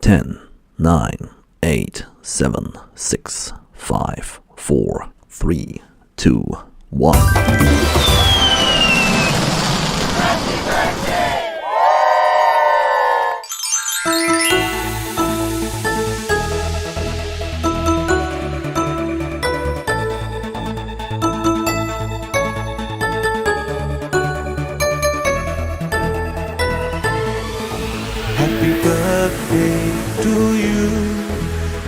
10, 9, 8, 7, 6, 5, 4, 3, 2, 1. Happy birthday to you.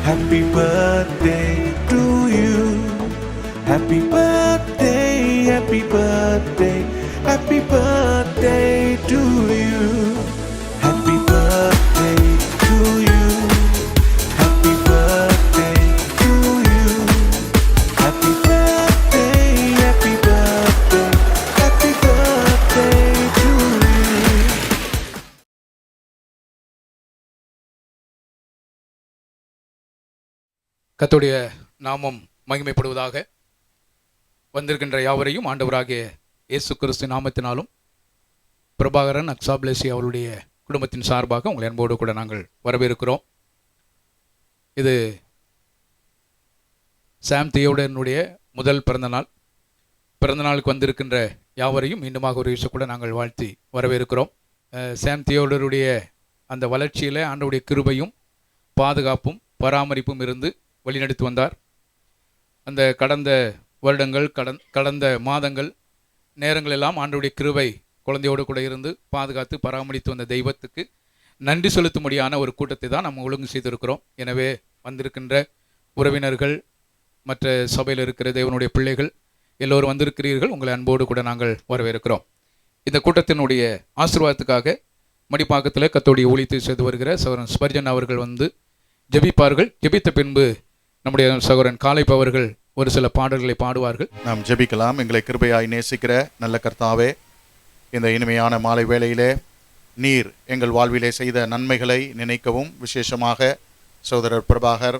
Happy birthday to you. Happy birthday, happy birthday, happy birthday to you. Happy birthday to you. Happy birthday to you. Happy birthday, happy birthday, happy birthday to you. கர்த்தருடைய நாமம் மகிமைப்படுவதாக. வந்திருக்கின்ற யாவரையும் ஆண்டவராகிய இயேசு கிறிஸ்து நாமத்தினாலும் பிரபாகரன் அக்ஸாபிளேசி அவருடைய குடும்பத்தின் சார்பாக உங்கள் அன்போடு கூட நாங்கள் வரவேற்கிறோம். இது சாம் தியோடனுடைய முதல் பிறந்தநாளுக்கு வந்திருக்கின்ற யாவரையும் மீண்டுமாக ஒரு விஷயம் கூட நாங்கள் வாழ்த்தி வரவேற்கிறோம். சாம் தியோடருடைய அந்த வளர்ச்சியில் ஆண்டவருடைய கிருபையும் பாதுகாப்பும் பராமரிப்பும் இருந்து வழிநடத்தி வந்தார். அந்த கடந்த வருடங்கள் கடந்த மாதங்கள் நேரங்கள் எல்லாம் ஆண்டவருடைய கிருபை குழந்தையோடு கூட இருந்து பாதுகாத்து பராமரித்து வந்த தெய்வத்துக்கு நன்றி செலுத்தும்படியான ஒரு கூட்டத்தை தான் நம்ம ஒழுங்கு செய்திருக்கிறோம். எனவே வந்திருக்கின்ற உறவினர்கள், மற்ற சபையில் இருக்கிற தேவனுடைய பிள்ளைகள் எல்லோரும் வந்திருக்கிறீர்கள். உங்களை அன்போடு கூட நாங்கள் வரவேற்கிறோம். இந்த கூட்டத்தினுடைய ஆசீர்வாதத்துக்காக மடிப்பாக்கத்தில் கர்த்தருடைய ஊழியத்தை செய்து வருகிற சகோதரன் ஸ்பர்ஜன் அவர்கள் வந்து ஜெபிப்பார்கள். ஜெபித்த பின்பு நம்முடைய சகோதரன் காலைப் அவர்கள் ஒரு சில பாடல்களை பாடுவார்கள். நாம் ஜெபிக்கலாம். எங்களை கிருபையாய் நேசிக்கிற நல்ல கர்த்தாவே, இந்த இனிமையான மாலை வேளையிலே நீர் எங்கள் வாழ்விலே செய்த நன்மைகளை நினைக்கவும், விசேஷமாக சகோதரர் பிரபாகர்,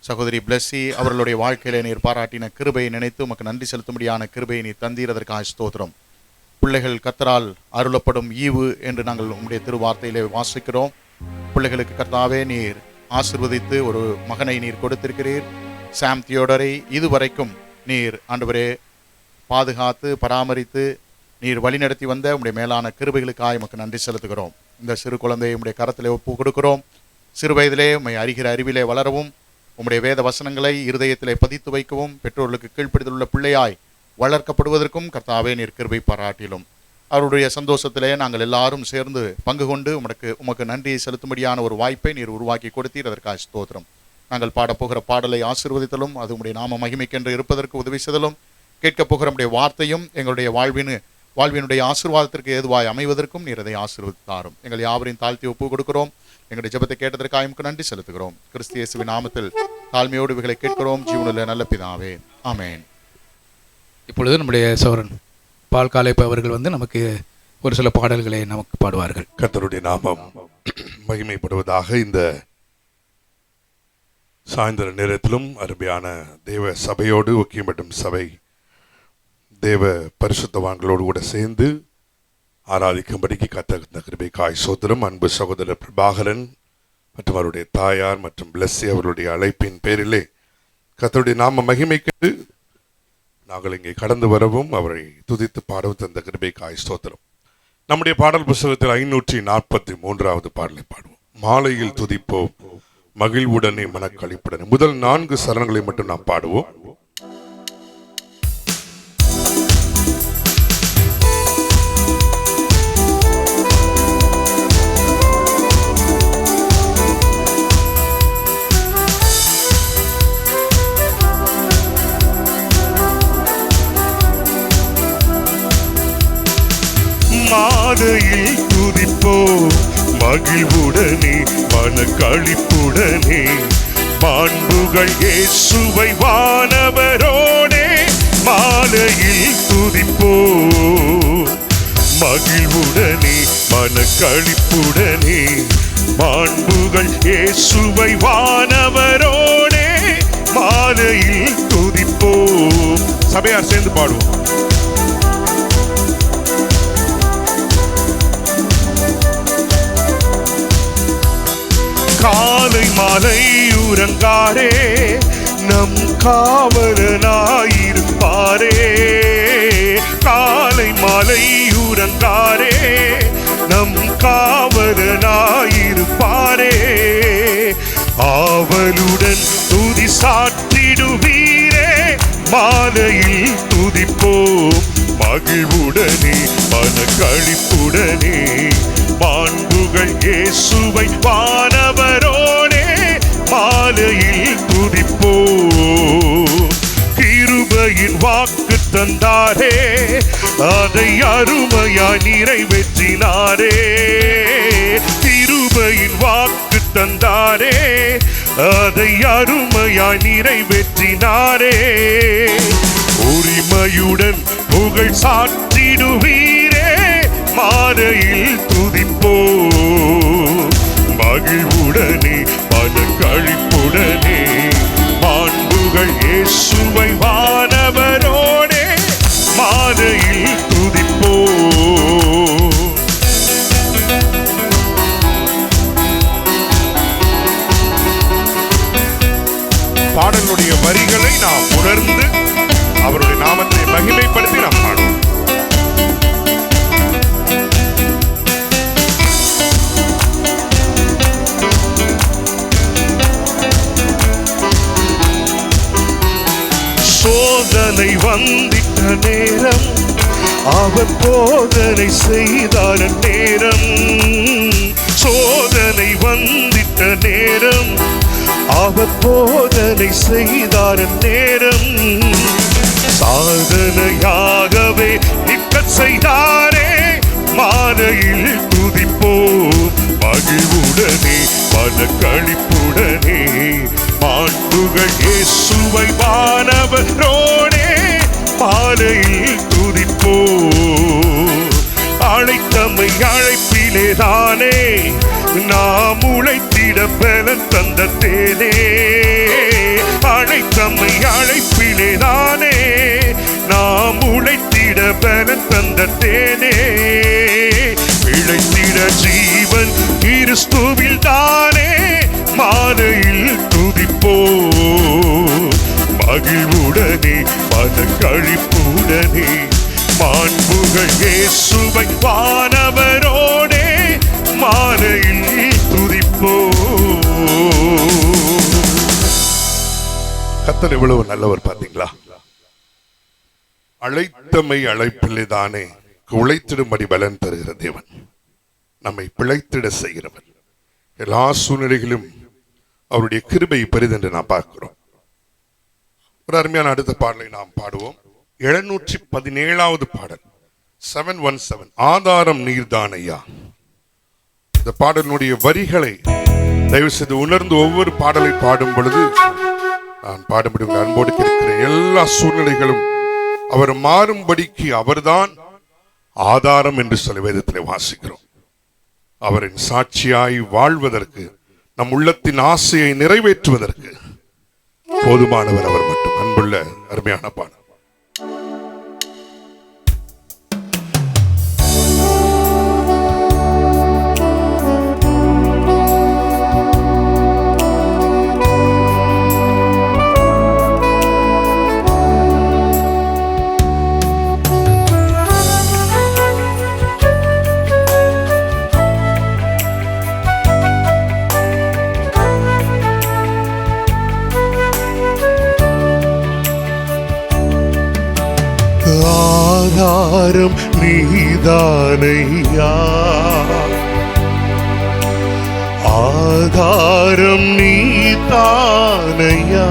சகோதரி பிளஸ்ஸி அவர்களுடைய வாழ்க்கையிலே நீர் பாராட்டின கிருபையை நினைத்து உமக்கு நன்றி செலுத்தும்படியான கிருபையை நீர் தந்தீரதற்காக ஸ்தோத்திரம். பிள்ளைகள் கர்த்தரால் அருளப்படும் ஈவு என்று நாங்கள் உம்முடைய திருவார்த்தையிலே வாசிக்கிறோம். பிள்ளைகளுக்கு கர்த்தாவே நீர் ஆசீர்வதித்து ஒரு மகனை நீர் கொடுத்திருக்கிறீர். சாம் தியோடரை இதுவரைக்கும் நீர் ஆண்டவரே பாதுகாத்து பராமரித்து நீர் வழிநடத்தி வந்த உம்முடைய மேலான கிருபைகளுக்காக உமக்கு நன்றி செலுத்துகிறோம். இந்த சிறு குழந்தையை உம்முடைய கரத்திலே ஒப்பு கொடுக்கிறோம். சிறு வயதிலே உம்மை அறிகிற அறிவிலே வளரவும், உம்முடைய வேத வசனங்களை இருதயத்திலே பதித்து வைக்கவும், பெற்றோர்களுக்கு கீழ்ப்படிதல் உள்ள பிள்ளையாய் வளர்க்கப்படுவதற்கும் கர்த்தாவே நீர் கிருபை பாராட்டிலும் அவருடைய சந்தோஷத்திலே நாங்கள் எல்லாரும் சேர்ந்து பங்கு கொண்டு உமக்கு நன்றியை செலுத்தும்படியான ஒரு வாய்ப்பை நீர் உருவாக்கி கொடுத்தீர். அதற்காக ஸ்தோத்திரம். நாங்கள் பாடப்போகிற பாடலை ஆசீர்வதித்தலும், அது உம்முடைய நாம மகிமைக்கென்று இருப்பதற்கு உதவி செய்தலும், கேட்கப் போகிற நம்முடைய வார்த்தையும் எங்களுடைய வாழ்வினுடைய ஆசீர்வாதத்திற்கு ஏதுவாய் அமைவதற்கும் நீர் அதை ஆசீர்வதித்தாரும். எங்கள் யாவரையும் தாழ்த்தி ஒப்பு கொடுக்கிறோம். எங்களுடைய ஜெபத்தை கேட்டதற்காக உமக்கு நன்றி செலுத்துகிறோம். கிறிஸ்து இயேசுவின் நாமத்தில் தாழ்மையோடு இவைகளை கேட்கிறோம் ஜீவனுள்ள நல்ல பிதாவே, ஆமென். இப்பொழுது நம்முடைய சகோதரன் பால் காலைப் அவர்கள் வந்து நமக்கு ஒரு சில பாடல்களை நமக்கு பாடுவார்கள். கர்த்தருடைய நாமம் மகிமைப்படுவதாக. இந்த சாயந்தர நேரத்திலும் அருமையான தேவ சபையோடு, ஒக்கியம்பட்டும் சபை தேவ பரிசுத்தவான்களோடு கூட சேர்ந்து ஆராதிக்கும்படிக்கு கர்த்தர் கிருபைக்காய் ஸ்தோத்திரம். அன்பு சகோதரர் பிரபாகரன் மற்றும் அவருடைய தாயார் மற்றும் பிளஸ்ஸி அவருடைய அழைப்பின் பேரிலே கர்த்தருடைய நாம மகிமைக்கு நாங்கள் இங்கே கடந்து வரவும் அவரை துதித்து பாடவும் தந்த கிருபைக்காய் ஸ்தோத்திரம். நம்முடைய பாடல் புத்தகத்தில் 543வது பாடலை பாடுவோம். மாலையில் துதிப்போம் மகிழ்வுடனே மனக்களிப்புடனே. முதல் 4 சரணங்களை மட்டும் நாம் பாடுவோம். மாலையில் துதிப்போம் மகிழ்வுடனே மனக்களிப்புடனே, மாண்புகள் இயேசுவை வானவரோடே. மாலையில் துதிப்போம் மகிழ்வுடனே மனக்களிப்புடனே, மாண்புகள் இயேசுவை வானவரோடே. மாலையில் துதிப்போம். சபையார் சேர்ந்து பாடுவோம். காலை மாலை உறங்காரே நம் காவலனாயிருப்பாரே. காலை மாலை உறங்காரே நம் காவலனாயிருப்பாரே. ஆவலுடன் துதி சாற்றிடுவீரே, மாலையில் துதிப்போம் மகிழ்வுடனே மனக்களிப்புடனே. மாண்புகள் இயேசுவை வானவரோனே மாலையில் துதிப்போம். கிருபையின் வாக்கு தந்தாரே, அதை அருமையாய் நிறைவேற்றினாரே. கிருபையின் வாக்கு தந்தாரே, அதை அருமையாய் நிறைவேற்றினாரே. உரிமையுடன் புகழ் சாற்றிடுவீரே, மாலையில் துதிப்போம் மகிழ்வுடனே மனக்களிப்புடனே. மாண்புகள் இயேசுவை வானவரோனே மாலையில் துதிப்போம். பாடலுடைய வரிகளை நாம் உணர்ந்து அவருடைய நாமத்தை மகிமைப்படுத்தி நாம் பாடுவோம். சோதனை வந்திட்ட நேரம் அவர் போதனை செய்தார் நேரம். சோதனை வந்திட்ட நேரம் அவர் போதனை செய்தார் நேரம். சாதனையாகவே நிற்க செய்தாரே, மாலையில் துதிப்போம் மகிழ்வுடனே மனக்களிப்புடனே. மாண்புகள் இயேசுவை வானவரோனே மாலையில் துதிப்போம். அழைத்தமை அழைப்பிலே தானே நாம் உழைத்திட பலன் தந்த தேனே. அழைத்தமை அழைப்பிலே தானே நாம் உழைத்திட பலன் தந்த தேனே. பிழைத்திட ஜீவன் கிறிஸ்துவில் தானே மாலையில் துதிப்போம் மகிழ்வுடனே மனக்களிப்புடனே. மாண்புகள் இயேசுவை வானவரோனே மாலையில் துதிப்போம். கர்த்தர் எவ்வளவு நல்லவர் பார்த்தீங்களா? அழைத்தமை அழைப்பிலே தானே உழைத்திடும்படி பலன் தருகிற தேவன், நம்மை பிழைத்திட செய்கிறவர். எல்லா சூழ்நிலைகளிலும் அவருடைய கிருபை பெரிதென்று நாம் பார்க்கிறோம். ஒரு அருமையான அடுத்த பாடலை நாம் பாடுவோம். 717வது பாடல் 717, ஆதாரம் நீர்தானையா. இந்த பாடலினுடைய வரிகளை தயவு செய்து உணர்ந்து ஒவ்வொரு பாடலை பாடும் பொழுது நான் பாடும்படி அன்போடு இருக்கிற எல்லா சூழ்நிலைகளும் அவர் மாறும்படிக்கு அவர்தான் ஆதாரம் என்று சொல்லி வேதத்திலே வாசிக்கிறோம். அவரின் சாட்சியாய் வாழ்வதற்கு, நம் உள்ளத்தின் ஆசையை நிறைவேற்றுவதற்கு போதுமானவர் அவர் மட்டும். அன்புள்ள அருமையான பாடல். ஆதாரம் நீதானையா, ஆதாரம் நீதானையா.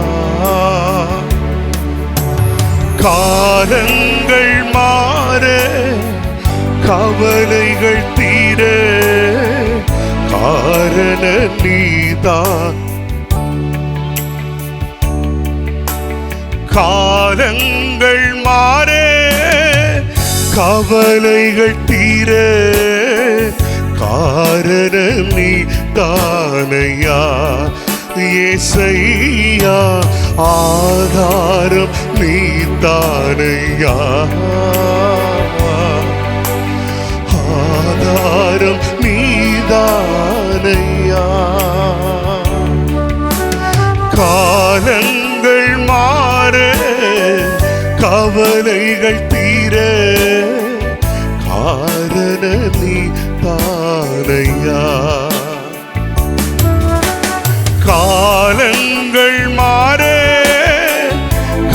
காலங்கள் மாற கவலைகள் தீர காரண நீதான். காலங்கள் மாற கவலைகள் தீர காரணம் நீதானையா. இயேசையா ஆதாரம் நீதானையா, ஆதாரம் நீதானையா. காலங்கள் மாற கவலைகள் தீர காரண நீ தானையா. காலங்கள் மாற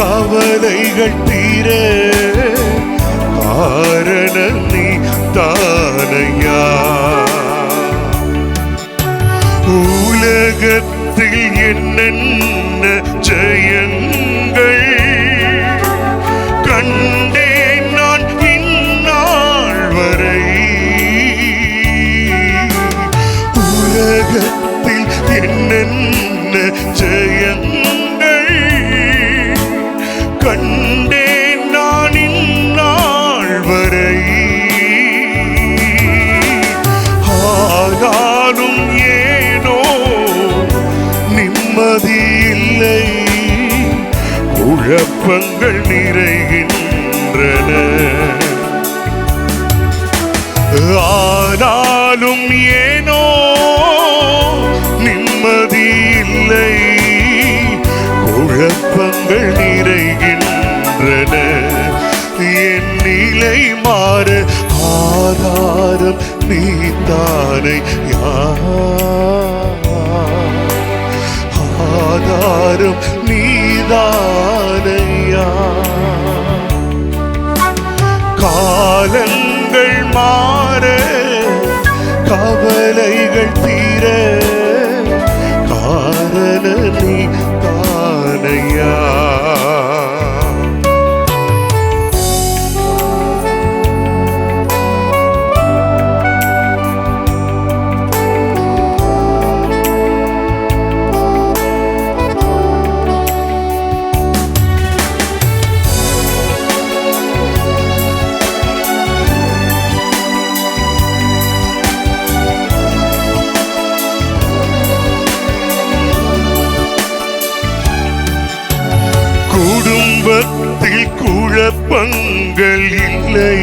கவலைகள் தீர காரண நீ தானையா. உலகத்தில் என்னென்ன ஜெயங்கள் கண்டேன் நான் இந்நாள் வரை. உலகத்தில் என்னென்ன ஜெயங்கள் கண்டேன் நான் இந்நாள் வரை. ஆனாலும் ஏனோ நிம்மதி இல்லை, குழப்பங்கள் நிறைகின்றன. ஆனாலும் ஏனோ நிம்மதி இல்லை, குழப்பங்கள் நிறைகின்றன. என் நிலை மாற ஆதாரம் நீதானையா. ஆதாரம் நீதானையா. காலங்கள் மாற கவலைகள் தீர காரண நீ தானையா. குடும்பத்தில் குழப்பங்கள் இல்லை,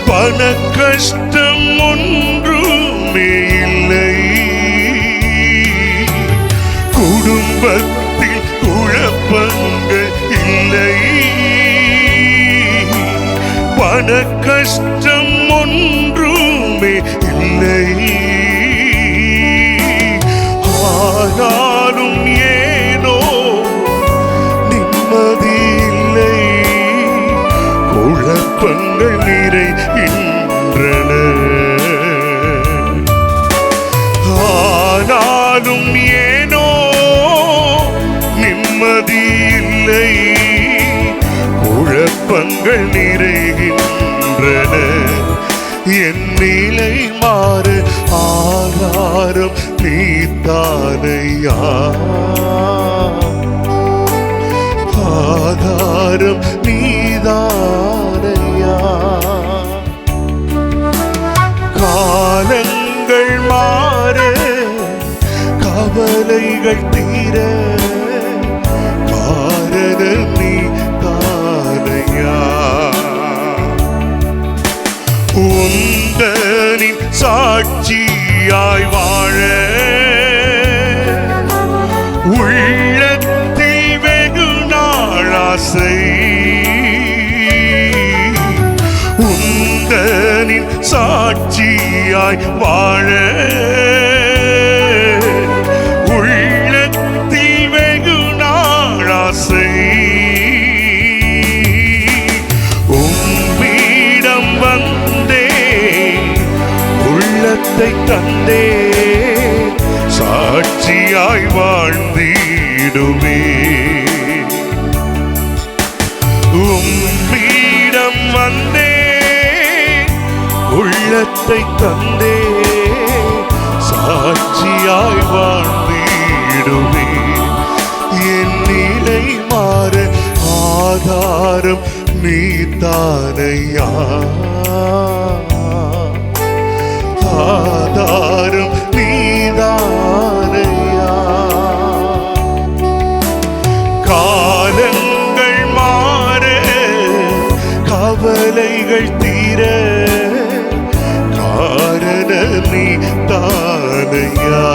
பண கஷ்டம் ஒன்றுமே இல்லை. குடும்பத்தில் குழப்பங்கள் இல்லை, பண கஷ்டம் ஒன்றுமே இல்லை. ஆனாலும் ஏனோ நிம்மதி இல்லை, குழப்பங்கள் நிறைகின்றன. ஆனாலும் ஏனோ நிம்மதி இல்லை, குழப்பங்கள் நிறைகின்றன. என் நிலை மாற ஆதாரம் நீதானையா. ஆதாரம் நீதானையா. காலங்கள் மாற கவலைகள் தீர காரண நீ தானையா. உந்தனின் சாட்சியாய் வாழ உள்ளத்தில் வெகு நாளாசை. உந்தனின் சாட்சியாய் வாழ உள்ளத்தில் வெகு நாளாசை. உம்மிடம் வந்தே உள்ளத்தை தந்தே சாட்சியாய் வாழ்ந்திடுவே. உம்மிடம் வந்தே உள்ளத்தை தந்தே சாட்சியாய் வாழ்ந்திடுவே. என் நிலை மாற ஆதாரம் நீதானையா. ஆதாரம் நீதானையா. காலங்கள் மாற கவலைகள் தீர காரண நீதானையா.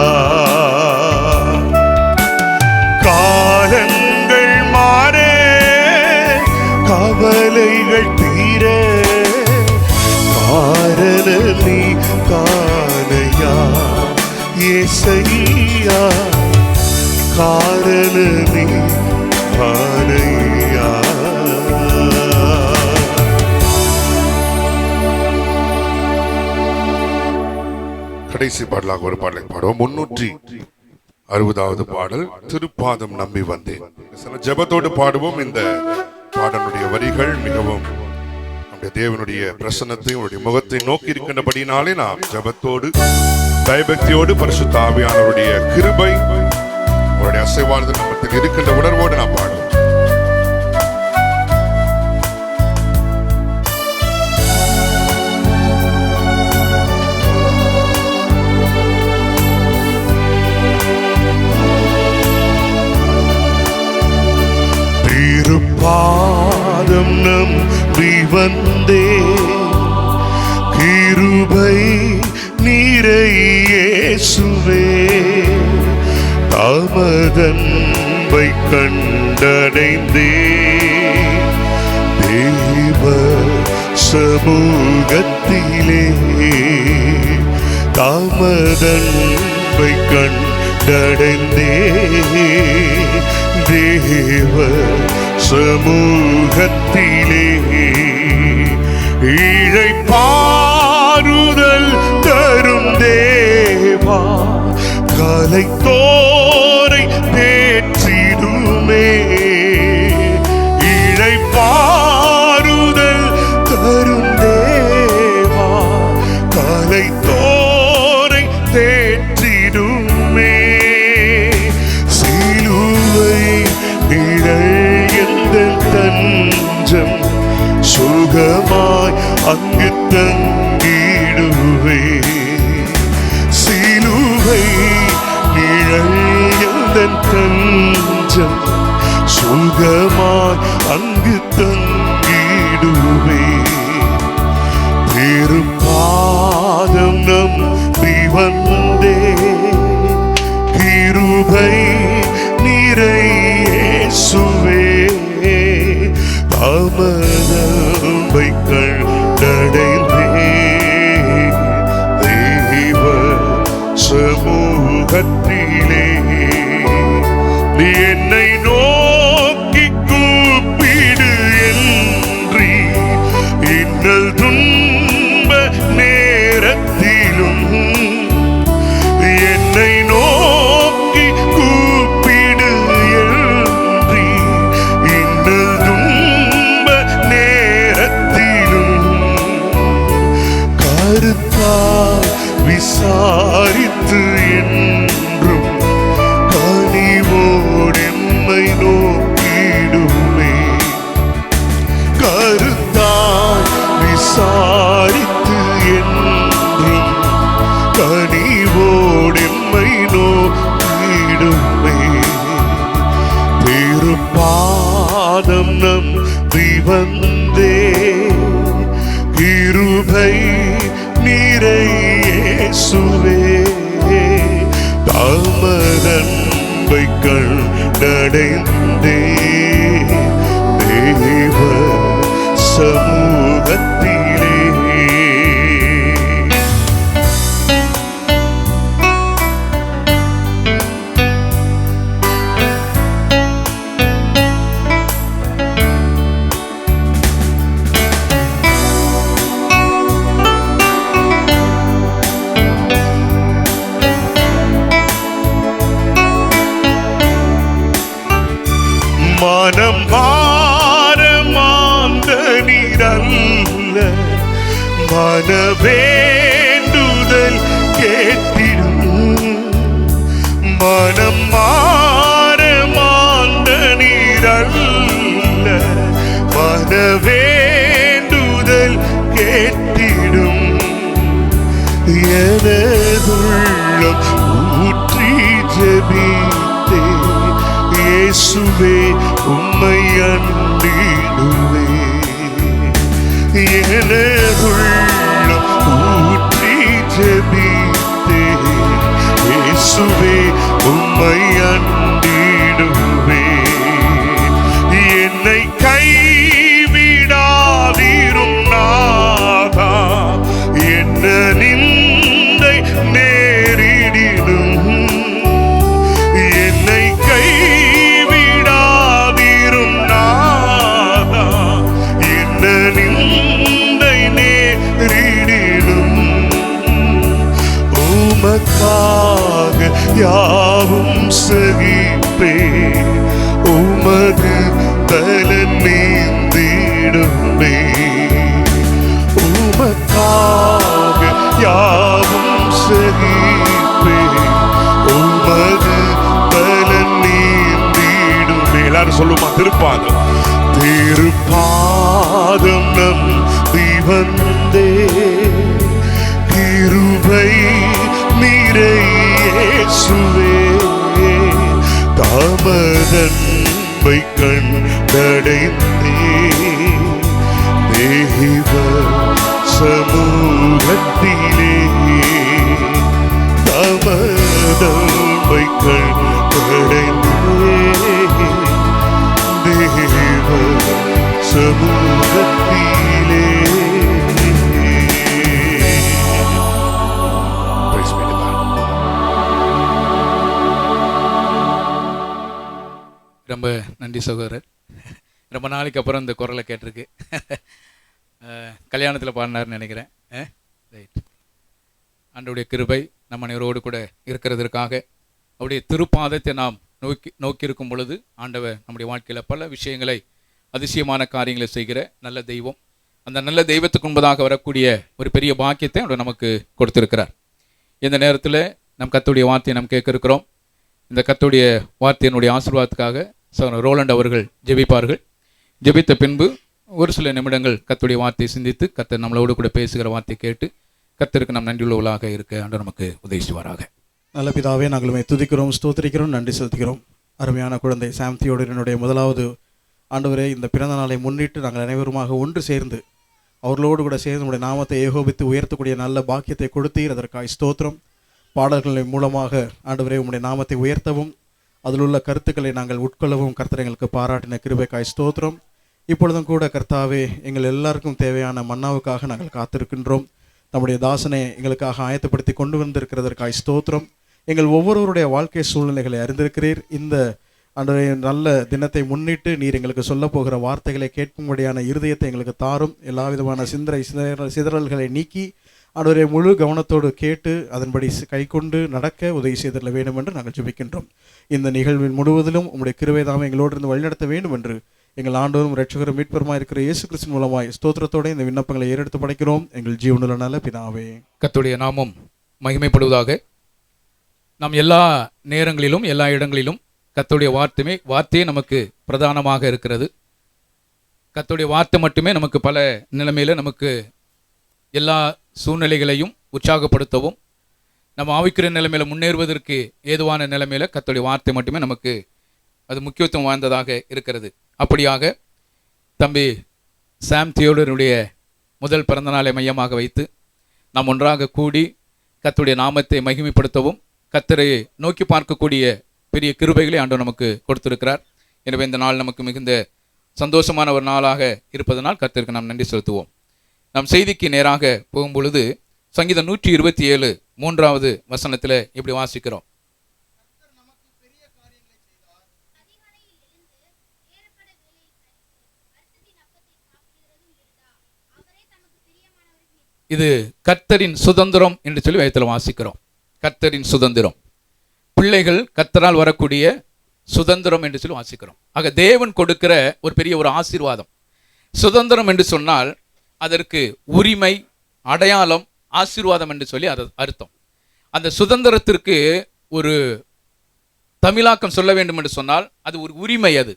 கவலைகள் தீர காரணம் நீ தானையா ஏசையா, காரணம் நீ தானையா. கடைசி பாடலாக ஒரு பாடலை பாடுவோம். 360வது பாடல், திருப்பாதம் நம்பி வந்தேன். சில ஜெபத்தோடு பாடுவோம். இந்த பாடலுடைய வரிகள் மிகவும் நம்முடைய தேவனுடைய பிரசன்னத்தை, உங்களுடைய முகத்தை நோக்கி இருக்கின்றபடினாலே நாம் ஜெபத்தோடு பயபக்தியோடு பரிசுத்த ஆவியானவருடைய கிருபை அவருடைய அசைவாழ்தல் நம்மத்தில் இருக்கின்ற உணர்வோடு நாம் பாடுவோம். திருப்பாதம் நம்பி வந்தே, கிருபை நீரை இயேசுவே, தமதன்பை கண்டடைந்தே, தேவ சமூகத்திலே தமதன்பை கண்டடைந்தே, தேவ சமூகத்திலே இளைப்பாறுதல் தரும் தேவா, கலைத்தோரை தேற்றிடுமே. இளைப்பாறுதல் தரும் தேவா, கலைத்தோரை தேற்றிடுமே. சிலுவை நிழல் தஞ்சம், சுகமாய் அங்கு தங்கிடுவே. சிலுவை நிழல் தஞ்சம், சுகமாய் அங்கு தங்கிடுவே. திருப்பாதம் நம்பி வந்தே, கிருபை நிறை இயேசுவே, தமதன்பை கண்டடைந்தே, தேவ சமூகத்திலே நீ என்னை நோக்கி கூப்பிடு என்றி, இன்னல் துன்ப நேரத்திலும் என்னை நோக்கி கூப்பிடு என்றி, இன்னல் துன்ப நேரத்திலும் கருத்தால் விசாரித்து என்றும் கனிவோடெம்மை நோக்கிடுமே. கருத்தால் விசாரித்து என்றும் கனிவோடெம்மை நோக்கிடுமே. திருப்பாதம் நம்பி வந்தே, கிருபை நிறை இயேசுவே, தமதன்பை கண்டடைந்தே, தேவ சமூகத்திலே. மனம் பாரமாந்த நீரல்ல, மனவேண்டுதல் கேட்டிடும். மனம் பாரமாந்த நீரல்ல, மனவேண்டுதல் கேட்டிடும். எனதுள்ளம் ஊற்றி ஜெபித்தே, இயேசுவே உம்மை அண்டிடுவே. எனதுள்ளம் ஊற்றி ஜெபித்தே, இயேசுவே உம்மை அண்டிடுவே. என்னை கைவிடாதேயும் யாவும் சகிப்பே உமது பலன் நீந்திடுமே உமக்காக யாவும் சகிப்பே உமது பலன் நீந்திடுமே. எல்லாரும் சொல்லுமா திருப்பாதம் திருப்பாதம் நம்பி வந்தே கிருபை நிறையேசுவே தாமதன்பை கண்டடைந்தே தேவ சமூகத்திலே தாமதன்பை கண்டடைந்தே தேவ சமூகத்திலே. ரொம்ப நன்றி சகோதரர். ரொம்ப நாளைக்கு அப்புறம் இந்த குரலை கேட்டிருக்கு. கல்யாணத்தில் பாடினார்னு நினைக்கிறேன். ரைட். ஆண்டவருடைய கிருபை நம்ம அனைவரோடு கூட இருக்கிறதற்காக அவருடைய திருப்பாதத்தை நாம் நோக்கி இருக்கும் பொழுது ஆண்டவர் நம்முடைய வாழ்க்கையில் பல விஷயங்களை அதிசயமான காரியங்களை செய்கிற நல்ல தெய்வம். அந்த நல்ல தெய்வத்துக்கு முன்பதாக வரக்கூடிய ஒரு பெரிய பாக்கியத்தை அவர் நமக்கு கொடுத்திருக்கிறார். இந்த நேரத்தில் நம் கர்த்தருடைய வார்த்தையை நாம் கேட்க இருக்கிறோம். இந்த கர்த்தருடைய வார்த்தையினுடைய ஆசீர்வாதத்துக்காக ரோலண்ட் அவர்கள் ஜெபிப்பார்கள். ஜெபித்த பின்பு ஒரு சில நிமிடங்கள் கர்த்தருடைய வார்த்தையை சிந்தித்து கர்த்தர் நம்மளோடு கூட பேசுகிற வார்த்தையை கேட்டு கர்த்தருக்கு நாம் நன்றியுள்ளவர்களாக இருக்க ஆண்டவர் நமக்கு உதவி செய்வாராக. நல்ல பிதாவே, நாங்களுமே துதிக்கிறோம், ஸ்தோத்திரிக்கிறோம், நன்றி செலுத்துகிறோம். அருமையான குழந்தை சாம் தியோடரினுடைய முதலாவது ஆண்டவரே, இந்த பிறந்த நாளை முன்னிட்டு நாங்கள் அனைவருமாக ஒன்று சேர்ந்து அவர்களோடு கூட சேர்ந்து நம்முடைய நாமத்தை ஏகோபித்து உயர்த்தக்கூடிய நல்ல பாக்கியத்தை கொடுத்தீர். அதற்காக ஸ்தோத்திரம். பாடல்களின் மூலமாக ஆண்டவரே உம்முடைய நாமத்தை உயர்த்தவும் அதில் உள்ள கருத்துக்களை நாங்கள் உட்கொள்ளவும் கர்த்தர் எங்களுக்கு பாராட்டின கிருபைக்காய் ஸ்தோத்திரம். இப்பொழுதும் கூட கர்த்தாவே, எங்கள் எல்லாருக்கும் தேவையான மன்னாவுக்காக நாங்கள் காத்திருக்கின்றோம். நம்முடைய தாசனை எங்களுக்காக ஆயத்தப்படுத்தி கொண்டு வந்திருக்கிறதற்காய் ஸ்தோத்திரம். எங்கள் ஒவ்வொருவருடைய வாழ்க்கை சூழ்நிலைகளை அறிந்திருக்கிறீர். இந்த அன்றைய நல்ல தினத்தை முன்னிட்டு நீர் எங்களுக்கு சொல்ல போகிற வார்த்தைகளை கேட்கும்படியான இருதயத்தை எங்களுக்கு தாரும். எல்லா விதமான சிதறல்களை நீக்கி ஆண்டவரே முழு கவனத்தோடு கேட்டு அதன்படி கைக்கொண்டு நடக்க உதவி செய்திட வேண்டும் என்று நாங்கள் ஜெபிக்கின்றோம். இந்த நிகழ்வின் முழுவதிலும் உம்முடைய கிருபை தாமே எங்களோடு இருந்து வழிநடத்த வேண்டும் என்று எங்கள் ஆண்டவரும் இரட்சகரும் மீட்பருமாய் இருக்கிற இயேசு கிறிஸ்து மூலமாய் ஸ்தோத்திரத்தோடு இந்த விண்ணப்பங்களை ஏறெடுத்து படைக்கிறோம் எங்கள் ஜீவனுள்ள நல்ல பிதாவே. கர்த்தருடைய நாமம் மகிமைப்படுவதாக. நாம் எல்லா நேரங்களிலும் எல்லா இடங்களிலும் கர்த்தருடைய வார்த்தையே நமக்கு பிரதானமாக இருக்கிறது. கர்த்தருடைய வார்த்தை மட்டுமே நமக்கு பல நிலைமையில் நமக்கு எல்லா சூழ்நிலைகளையும் உற்சாகப்படுத்தவும் நம்ம ஆவிக்கிற நிலைமையில் முன்னேறுவதற்கு ஏதுவான நிலைமையில் கர்த்தருடைய வார்த்தை மட்டுமே நமக்கு அது முக்கியத்துவம் வாய்ந்ததாக இருக்கிறது. அப்படியாக தம்பி சாம் தியோடருடைய முதல் பிறந்தநாளை மையமாக வைத்து நாம் ஒன்றாக கூடி கர்த்தருடைய நாமத்தை மகிமைப்படுத்தவும் கர்த்தரை நோக்கி பார்க்கக்கூடிய பெரிய கிருபைகளை ஆண்டவர் நமக்கு கொடுத்திருக்கிறார். எனவே இந்த நாள் நமக்கு மிகுந்த சந்தோஷமான ஒரு நாளாக இருப்பதனால் கர்த்தருக்கு நாம் நன்றி செலுத்துவோம். நம் செய்திக்கு நேராக போகும்பொழுது சங்கீதம் 127 3வது வசனத்தில் இப்படி வாசிக்கிறோம். இது கர்த்தரின் சுதந்திரம் என்று சொல்லி வேதத்தில் வாசிக்கிறோம். கர்த்தரின் சுதந்திரம், பிள்ளைகள் கர்த்தரால் வரக்கூடிய சுதந்திரம் என்று சொல்லி வாசிக்கிறோம். ஆக தேவன் கொடுக்கிற ஒரு பெரிய ஒரு ஆசீர்வாதம். சுதந்திரம் என்று சொன்னால் அதற்கு உரிமை, அடையாளம், ஆசீர்வாதம் என்று சொல்லி அது அர்த்தம். அந்த சுதந்திரத்திற்கு ஒரு தமிழாக்கம் சொல்ல வேண்டும் என்று சொன்னால் அது ஒரு உரிமை. அது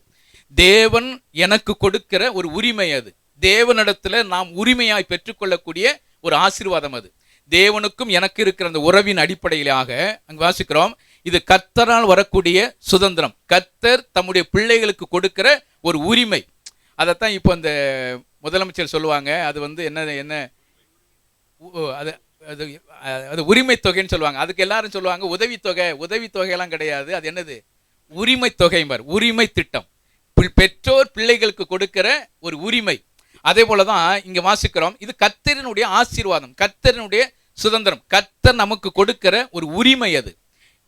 தேவன் எனக்கு கொடுக்கிற ஒரு உரிமை. அது தேவனிடத்தில் நாம் உரிமையாய் பெற்றுக்கொள்ளக்கூடிய ஒரு ஆசீர்வாதம். அது தேவனுக்கும் எனக்கு இருக்கிற அந்த உறவின் அடிப்படையிலாக அங்கு வாசிக்கிறோம். இது கர்த்தரால் வரக்கூடிய சுதந்திரம், கர்த்தர் தம்முடைய பிள்ளைகளுக்கு கொடுக்கிற ஒரு உரிமை. அதைத்தான் இப்போ அந்த முதலமைச்சர் சொல்லுவாங்க. அது என்ன அது அது அது உரிமை தொகைன்னு சொல்லுவாங்க. அதுக்கு எல்லாரும் சொல்லுவாங்க உதவித்தொகையெல்லாம் கிடையாது. அது என்னது? உரிமை தொகை, உரிமை திட்டம். பெற்றோர் பிள்ளைகளுக்கு கொடுக்கிற ஒரு உரிமை. அதே போலதான் இங்க வாசிக்கிறோம். இது கர்த்தரினுடைய ஆசீர்வாதம், கர்த்தரினுடைய சுதந்திரம், கர்த்தர் நமக்கு கொடுக்கிற ஒரு உரிமை. அது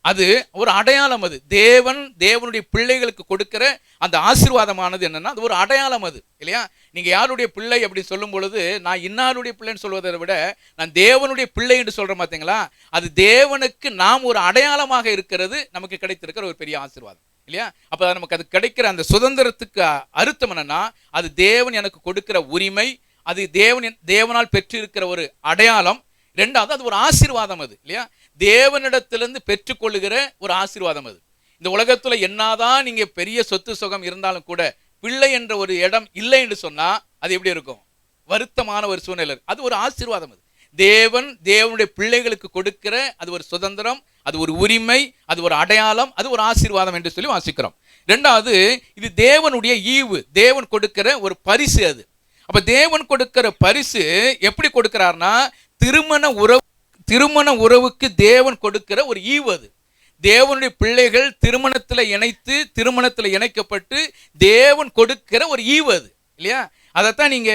அது ஒரு அடையாளம். அது தேவனுடைய பிள்ளைகளுக்கு கொடுக்கிற அந்த ஆசீர்வாதமானது என்னன்னா அது ஒரு அடையாளம் அது இல்லையா. நீங்க யாருடைய பிள்ளை அப்படி சொல்லும் பொழுது நான் இன்னாருடைய பிள்ளைன்னு சொல்வதை விட நான் தேவனுடைய பிள்ளை என்று சொல்றேன் பார்த்தீங்களா, அது தேவனுக்கு நாம் ஒரு அடையாளமாக இருக்கிறது நமக்கு கிடைத்திருக்கிற ஒரு பெரிய ஆசீர்வாதம் இல்லையா. அப்ப நமக்கு அது கிடைக்கிற அந்த சுதந்திரத்துக்கு அர்த்தம் என்னன்னா அது தேவன் எனக்கு கொடுக்கிற உரிமை, அது தேவனால் பெற்றிருக்கிற ஒரு அடையாளம். ரெண்டாவது அது ஒரு ஆசீர்வாதம் அது இல்லையா, தேவனிடத்திலிருந்து பெற்றுக்கொள்ளுகிற ஒரு ஆசீர்வாதம் அது. இந்த உலகத்துல என்னதான் நீங்க பெரிய சொத்து சுகம் இருந்தாலும் கூட பிள்ளை என்ற ஒரு இடம் இல்லை என்று சொன்னா அது எப்படி இருக்கும், வருத்தமான ஒரு சூழ்நிலை. அது ஒரு ஆசீர்வாதம். அது தேவனுடைய பிள்ளைகளுக்கு கொடுக்கிற அது ஒரு சுதந்திரம், அது ஒரு உரிமை, அது ஒரு அடையாளம், அது ஒரு ஆசீர்வாதம் என்று சொல்லி வாசிக்கிறோம். ரெண்டாவது இது தேவனுடைய ஈவு, தேவன் கொடுக்கிற ஒரு பரிசு அது. அப்ப தேவன் கொடுக்கிற பரிசு எப்படி கொடுக்கிறார்னா திருமண உறவுக்கு தேவன் கொடுக்கிற ஒரு ஈவு அது. தேவனுடைய பிள்ளைகள் திருமணத்தில் இணைக்கப்பட்டு தேவன் கொடுக்கிற ஒரு ஈவு அது இல்லையா. அதைத்தான் நீங்க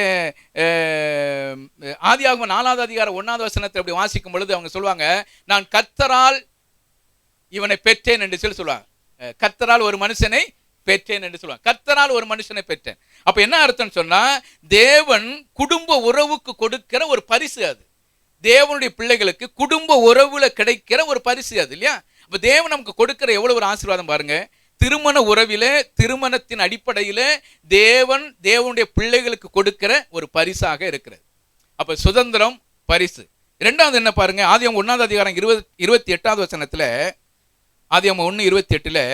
ஆதியாகமம் 4வது அதிகாரம் 1வது வசனத்தை அப்படி வாசிக்கும் பொழுது அவங்க சொல்லுவாங்க, நான் கர்த்தரால் இவனை பெற்றேன் என்று சொல்லுவாங்க. கர்த்தரால் ஒரு மனுஷனை பெற்றேன் என்று சொல்லுவாங்க. கர்த்தரால் ஒரு மனுஷனை பெற்றேன். அப்ப என்ன அர்த்தம் சொன்னா தேவன் குடும்ப உறவுக்கு கொடுக்கிற ஒரு பரிசு அது. தேவனுடைய பிள்ளைகளுக்கு குடும்ப உறவுல கிடைக்கிற ஒரு பரிசு அது இல்லையா. அப்ப தேவன் நமக்கு கொடுக்கிற எவ்வளவு ஒரு ஆசீர்வாதம் பாருங்க. திருமண உறவில திருமணத்தின் அடிப்படையில தேவனுடைய பிள்ளைகளுக்கு கொடுக்கிற ஒரு பரிசாக இருக்கிறது. அப்ப சுதந்திரம் பரிசு. இரண்டாவது என்ன பாருங்க, ஆதியாகமம் 1வது அதிகாரம் 28வது வசனத்துல, ஆதியாகமம் 1:28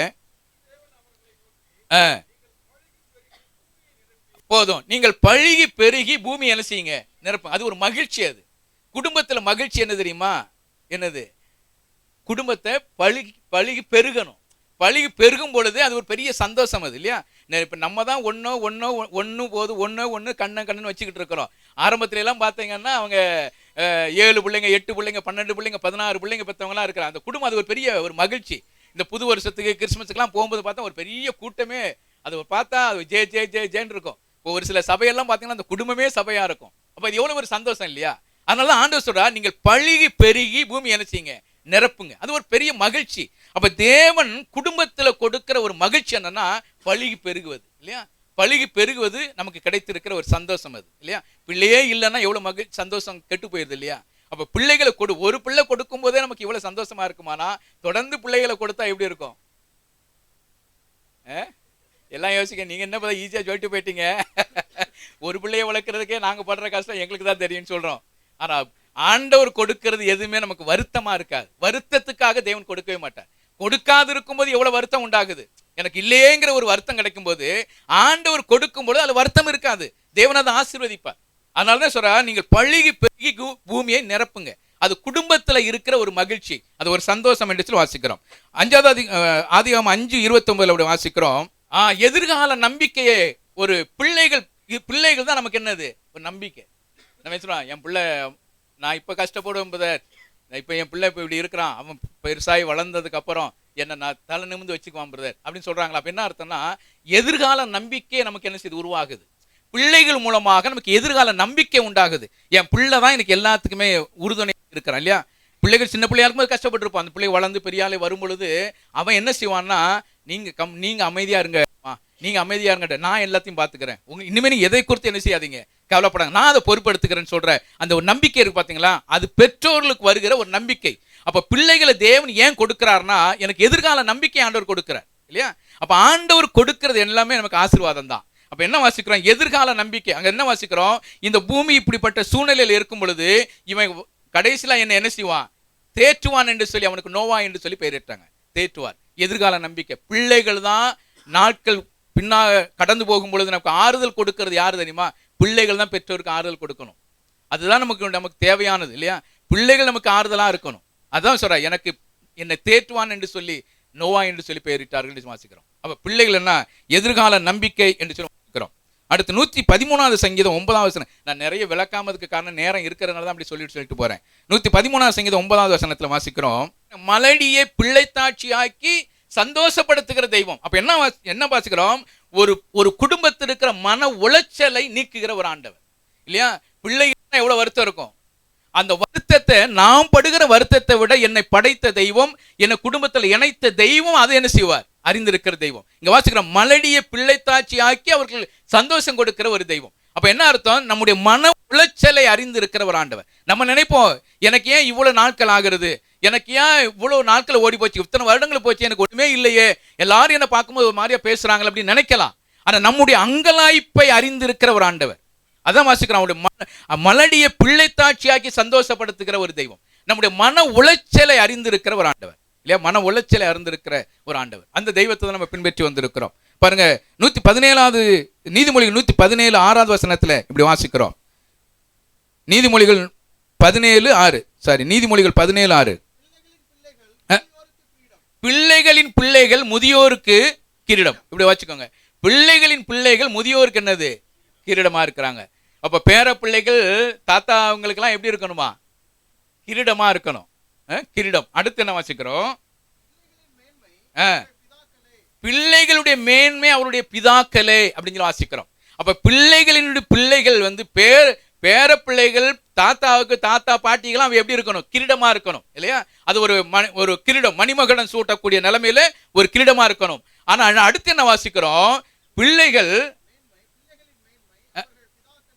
போதும் நீங்கள் பழுகி பெருகி பூமி என்ன செய்யுங்க நிரப்ப. அது ஒரு மகிழ்ச்சி. அது குடும்பத்துல மகிழ்ச்சி என்ன தெரியுமா, என்னது, குடும்பத்தை பழுகி பெருகணும். பழுகி பெருகும் பொழுது அது ஒரு பெரிய சந்தோஷம் அது இல்லையா. இப்ப நம்ம தான் ஒன்று கண்ணன் வச்சுக்கிட்டு இருக்கிறோம். ஆரம்பத்துல எல்லாம் பார்த்தீங்கன்னா அவங்க 7 பிள்ளைங்க 8 பிள்ளைங்க 12 பிள்ளைங்க 16 பிள்ளைங்க பெற்றவங்களாம் இருக்கிறாங்க. அந்த குடும்பம் அது ஒரு பெரிய ஒரு மகிழ்ச்சி. இந்த புது வருஷத்துக்கு கிறிஸ்துமஸுக்கெல்லாம் போகும்போது பார்த்தா ஒரு பெரிய கூட்டமே அது பார்த்தா அது ஜேன்னு இருக்கும். இப்போ ஒரு சில சபையெல்லாம் பார்த்தீங்கன்னா அந்த குடும்பமே சபையா இருக்கும். அப்ப இது எவ்வளவு ஒரு சந்தோஷம் இல்லையா. அதனால ஆண்டவர் சொல்றா நீங்கள் பழுகி பெருகி பூமி என்ன செய்யுங்க நிரப்புங்க. அது ஒரு பெரிய மகிழ்ச்சி. அப்ப தேவன் குடும்பத்துல கொடுக்கிற ஒரு மகிழ்ச்சி என்னன்னா பழுகி பெருகுவது இல்லையா. பழுகி பெருகுவது நமக்கு கிடைத்திருக்கிற ஒரு சந்தோஷம் அது இல்லையா. பிள்ளையே இல்லைன்னா எவ்வளவு சந்தோஷம் கெட்டு போயிருது இல்லையா. அப்ப பிள்ளைகளை ஒரு பிள்ளை கொடுக்கும் போதே நமக்கு இவ்வளவு சந்தோஷமா இருக்குமானா தொடர்ந்து பிள்ளைகளை கொடுத்தா எப்படி இருக்கும். எல்லாம் யோசிக்க, நீங்க என்ன பார்த்தா ஈஸியா சொல்லிட்டு போயிட்டீங்க. ஒரு பிள்ளையை வளர்க்கறதுக்கே நாங்க படுற கஷ்டம் எங்களுக்கு தான் தெரியும்னு சொல்றோம். ஆனா ஆண்டவர் கொடுக்கிறது எதுவுமே நமக்கு வருத்தமா இருக்காது. வருத்தத்துக்காக தேவன் கொடுக்கவே மாட்டார். கொடுக்காது இருக்கும்போது எவ்வளவு வருத்தம் உண்டாகுது. எனக்கு இல்லையேங்கிற ஒரு வருத்தம் கிடைக்கும் போது ஆண்டவர் கொடுக்கும் போது அது வருத்தம் இருக்காது. தேவன் அதை ஆசீர்வதிப்பார். அதனாலதான் சொல்றா நீங்கள் பழுகி பெருகி பூமியை நிரப்புங்க. அது குடும்பத்துல இருக்கிற ஒரு மகிழ்ச்சி, அது ஒரு சந்தோஷம் என்று சொல்லி வாசிக்கிறோம். 5வது ஆதியாகமம் 5:29 வாசிக்கிறோம். எதிர்கால நம்பிக்கையே ஒரு பிள்ளைகள் தான் நமக்கு என்னது ஒரு நம்பிக்கை. நம்ம சொல்றோம், என் பிள்ளை நான் இப்ப கஷ்டப்படுவேன் பிரதர், இப்ப என் பிள்ளை இப்ப இப்படி இருக்கிறான், அவன் பெருசாகி வளர்ந்ததுக்கு அப்புறம் என்ன நான் தலை நிமிந்து வச்சுக்குவான் பிரதர் அப்படின்னு சொல்றாங்களா. அப்ப என்ன அர்த்தம்னா எதிர்கால நம்பிக்கை நமக்கு என்ன செய்து உருவாகுது. பிள்ளைகள் மூலமாக நமக்கு எதிர்கால நம்பிக்கை உண்டாகுது. என் பிள்ளை தான் எனக்கு எல்லாத்துக்குமே உறுதுணை இருக்கிறான் இல்லையா. பிள்ளைகள் சின்ன பிள்ளையா இருக்கும்போது கஷ்டப்பட்டு இருப்பான். அந்த பிள்ளை வளர்ந்து பெரியாலே வரும் பொழுது அவன் என்ன செய்வான்னா நீங்க அமைதியா இருங்க, நீங்க அமைதியா இருங்க, நான் எல்லாத்தையும் பாத்துக்கிறேன், இனிமே நீங்க எதை குறித்து என்ன செய்யாதீங்க கவலைப்படாங்க, நான் அதை பொறுப்பெடுத்துக்கிறேன்னு சொல்ற அந்த ஒரு நம்பிக்கை இருக்கு பாத்தீங்களா. அது பெற்றோர்களுக்கு வருகிற ஒரு நம்பிக்கை. அப்ப பிள்ளைகளை தேவன் ஏன் கொடுக்கிறார்னா எனக்கு எதிர்கால நம்பிக்கை ஆண்டவர் கொடுக்கிறார் இல்லையா. அப்ப ஆண்டவர் கொடுக்கிறது எல்லாமே நமக்கு ஆசீர்வாதம் தான். அப்ப என்ன வாசிக்கிறோம், எதிர்கால நம்பிக்கை. அங்க என்ன வாசிக்கிறோம், இந்த பூமி இப்படிப்பட்ட சூழ்நிலையில் இருக்கும் பொழுது இவன் கடைசியில என்ன செய்வான், தேற்றுவான் என்று சொல்லி அவனுக்கு நோவா என்று சொல்லி பெயரிட்டாங்க. தேற்றுவார், எதிர்கால நம்பிக்கை. பிள்ளைகள் தான் நாட்கள் பின்னாக கடந்து போகும் பொழுது நமக்கு ஆறுதல் கொடுக்கிறது யாரு தெரியுமா, பிள்ளைகள் தான் பெற்றோருக்கு ஆறுதல் கொடுக்கணும். அதுதான் நமக்கு தேவையானது இல்லையா. பிள்ளைகள் நமக்கு ஆறுதலா இருக்கணும். அதான் சொல்ற, எனக்கு என்னை தேற்றுவான் என்று சொல்லி நோவா என்று சொல்லி பெயரிட்டார்கள் என்று வாசிக்கிறோம். அப்ப பிள்ளைகள் என்ன எதிர்கால நம்பிக்கை என்று சொல்லி வாசிக்கிறோம். அடுத்து 113வது சங்கீதம் 9வது வசனம். நான் நிறைய விளக்காமதுக்கு காரணம் நேரம் இருக்கிறதுனால தான் அப்படி சொல்லிட்டு போறேன். 113வது சங்கீதம் 9வது வசனத்துல வாசிக்கிறோம், மலடியை பிள்ளைத்தாட்சியாக்கி சந்தோஷப்படுத்துகிற தெய்வம். அப்ப என்ன வாசிக்கிறோம், ஒரு குடும்பத்தில் இருக்கிற மன உளைச்சலை நீக்குகிற ஒரு ஆண்டவர் இல்லையா. பிள்ளைகள் எவ்வளவு வருத்தம் இருக்கும், அந்த வருத்தத்தை, நாம் படுகிற வருத்தத்தை விட என்னை படைத்த தெய்வம், என்னை குடும்பத்தில் இணைத்த தெய்வம் அதை என்ன செய்வார்? அறிந்திருக்கிற தெய்வம். இங்க வாசிக்கிற மலடிய பிள்ளைத்தாட்சி ஆக்கி அவர்கள் சந்தோஷம் கொடுக்கிற ஒரு தெய்வம். அப்ப என்ன அர்த்தம்? நம்முடைய மன உளைச்சலை அறிந்திருக்கிற ஒரு ஆண்டவர். நம்ம நினைப்போம், எனக்கு ஏன் இவ்வளவு நாட்கள் ஆகிறது, எனக்கு ஏன் இவ்வளவு நாட்கள் ஓடி போச்சு, இத்தனை வருடங்கள் போச்சு, எனக்கு ஒண்ணுமே இல்லையே, எல்லாரும் என்ன பார்க்கும்போது ஒரு மாதிரியா பேசுறாங்க அப்படின்னு நினைக்கலாம். ஆனா நம்முடைய அங்கலாய்ப்பை அறிந்திருக்கிற ஒரு ஆண்டவர். அதான் வாசிக்கிறோம், அவருடைய மலடிய பிள்ளைத்தாட்சியாக்கி சந்தோஷப்படுத்துகிற ஒரு தெய்வம். நம்முடைய மன உளைச்சலை அறிந்திருக்கிற ஒரு ஆண்டவர் இல்லையா? மன உளைச்சலை அறிந்திருக்கிற ஒரு ஆண்டவர். அந்த தெய்வத்தை தான் நம்ம பின்பற்றி வந்திருக்கிறோம். பாருங்க, 117வது நீதிமொழிகள் 117 6வது வசனத்துல இப்படி வாசிக்கிறோம். நீதிமொழிகள் 17:6 நீதிமொழிகள் 17:6 பிள்ளைகளின் பிள்ளைகள் முதியோருக்கு கிரீடம். இப்படி வச்சுக்கோங்க, பிள்ளைகளின் பிள்ளைகள் முதியோருக்கு என்னது? கிரீடமா இருக்கிறாங்க. அப்ப பேர பிள்ளைகள் தாத்தா அவங்களுக்கெல்லாம் எப்படி இருக்கணுமா? கிரீடமா இருக்கணும். கிரீடம். அடுத்து என்ன வாசிக்கிறோம்? பிள்ளைகளுடைய மேன்மை அவருடைய பிதாக்களே அப்படின்னு சொல்லி வாசிக்கிறோம். அப்ப பிள்ளைகளினுடைய பிள்ளைகள் வந்து பேர பிள்ளைகள் தாத்தாவுக்கு தாத்தா பாட்டிகளாம் அவ எப்படி இருக்கணும்? கிரீடமா இருக்கணும் இல்லையா? அது ஒரு கிரீடம், மணிமகுடம் சூட்டக்கூடிய நிலைமையில ஒரு கிரீடமா இருக்கணும். ஆனா அடுத்து என்ன வாசிக்கிறோம்?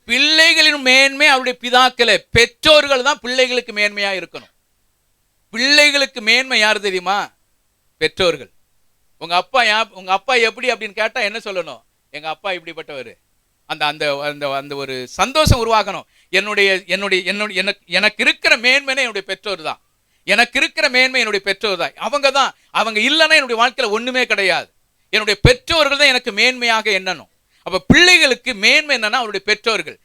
பிள்ளைகளின் மேன்மை அவருடைய பிதாக்களே. பெற்றோர்கள் தான் பிள்ளைகளுக்கு மேன்மையா இருக்கணும். பிள்ளைகளுக்கு மேன்மை யாரு தெரியுமா? பெற்றோர்கள். உங்க அப்பா எப்படி அப்படின்னு கேட்டா என்ன சொல்லணும்? எங்க அப்பா இப்படிப்பட்டவர். அந்த அந்த அந்த அந்த ஒரு சந்தோஷம் உருவாகணும். எனக்கு இருக்கிற மேன்மைனே என்னுடைய பெற்றோர் தான். எனக்கு இருக்கிற மேன்மை என்னுடைய பெற்றோர் தான். அவங்க இல்லைன்னா என்னுடைய வாழ்க்கையில ஒண்ணுமே கிடையாது. என்னுடைய பெற்றோர்கள் தான் எனக்கு மேன்மையாக எண்ணணும். அப்ப பிள்ளைகளுக்கு மேன்மை என்னன்னா அவருடைய பெற்றோர்கள்.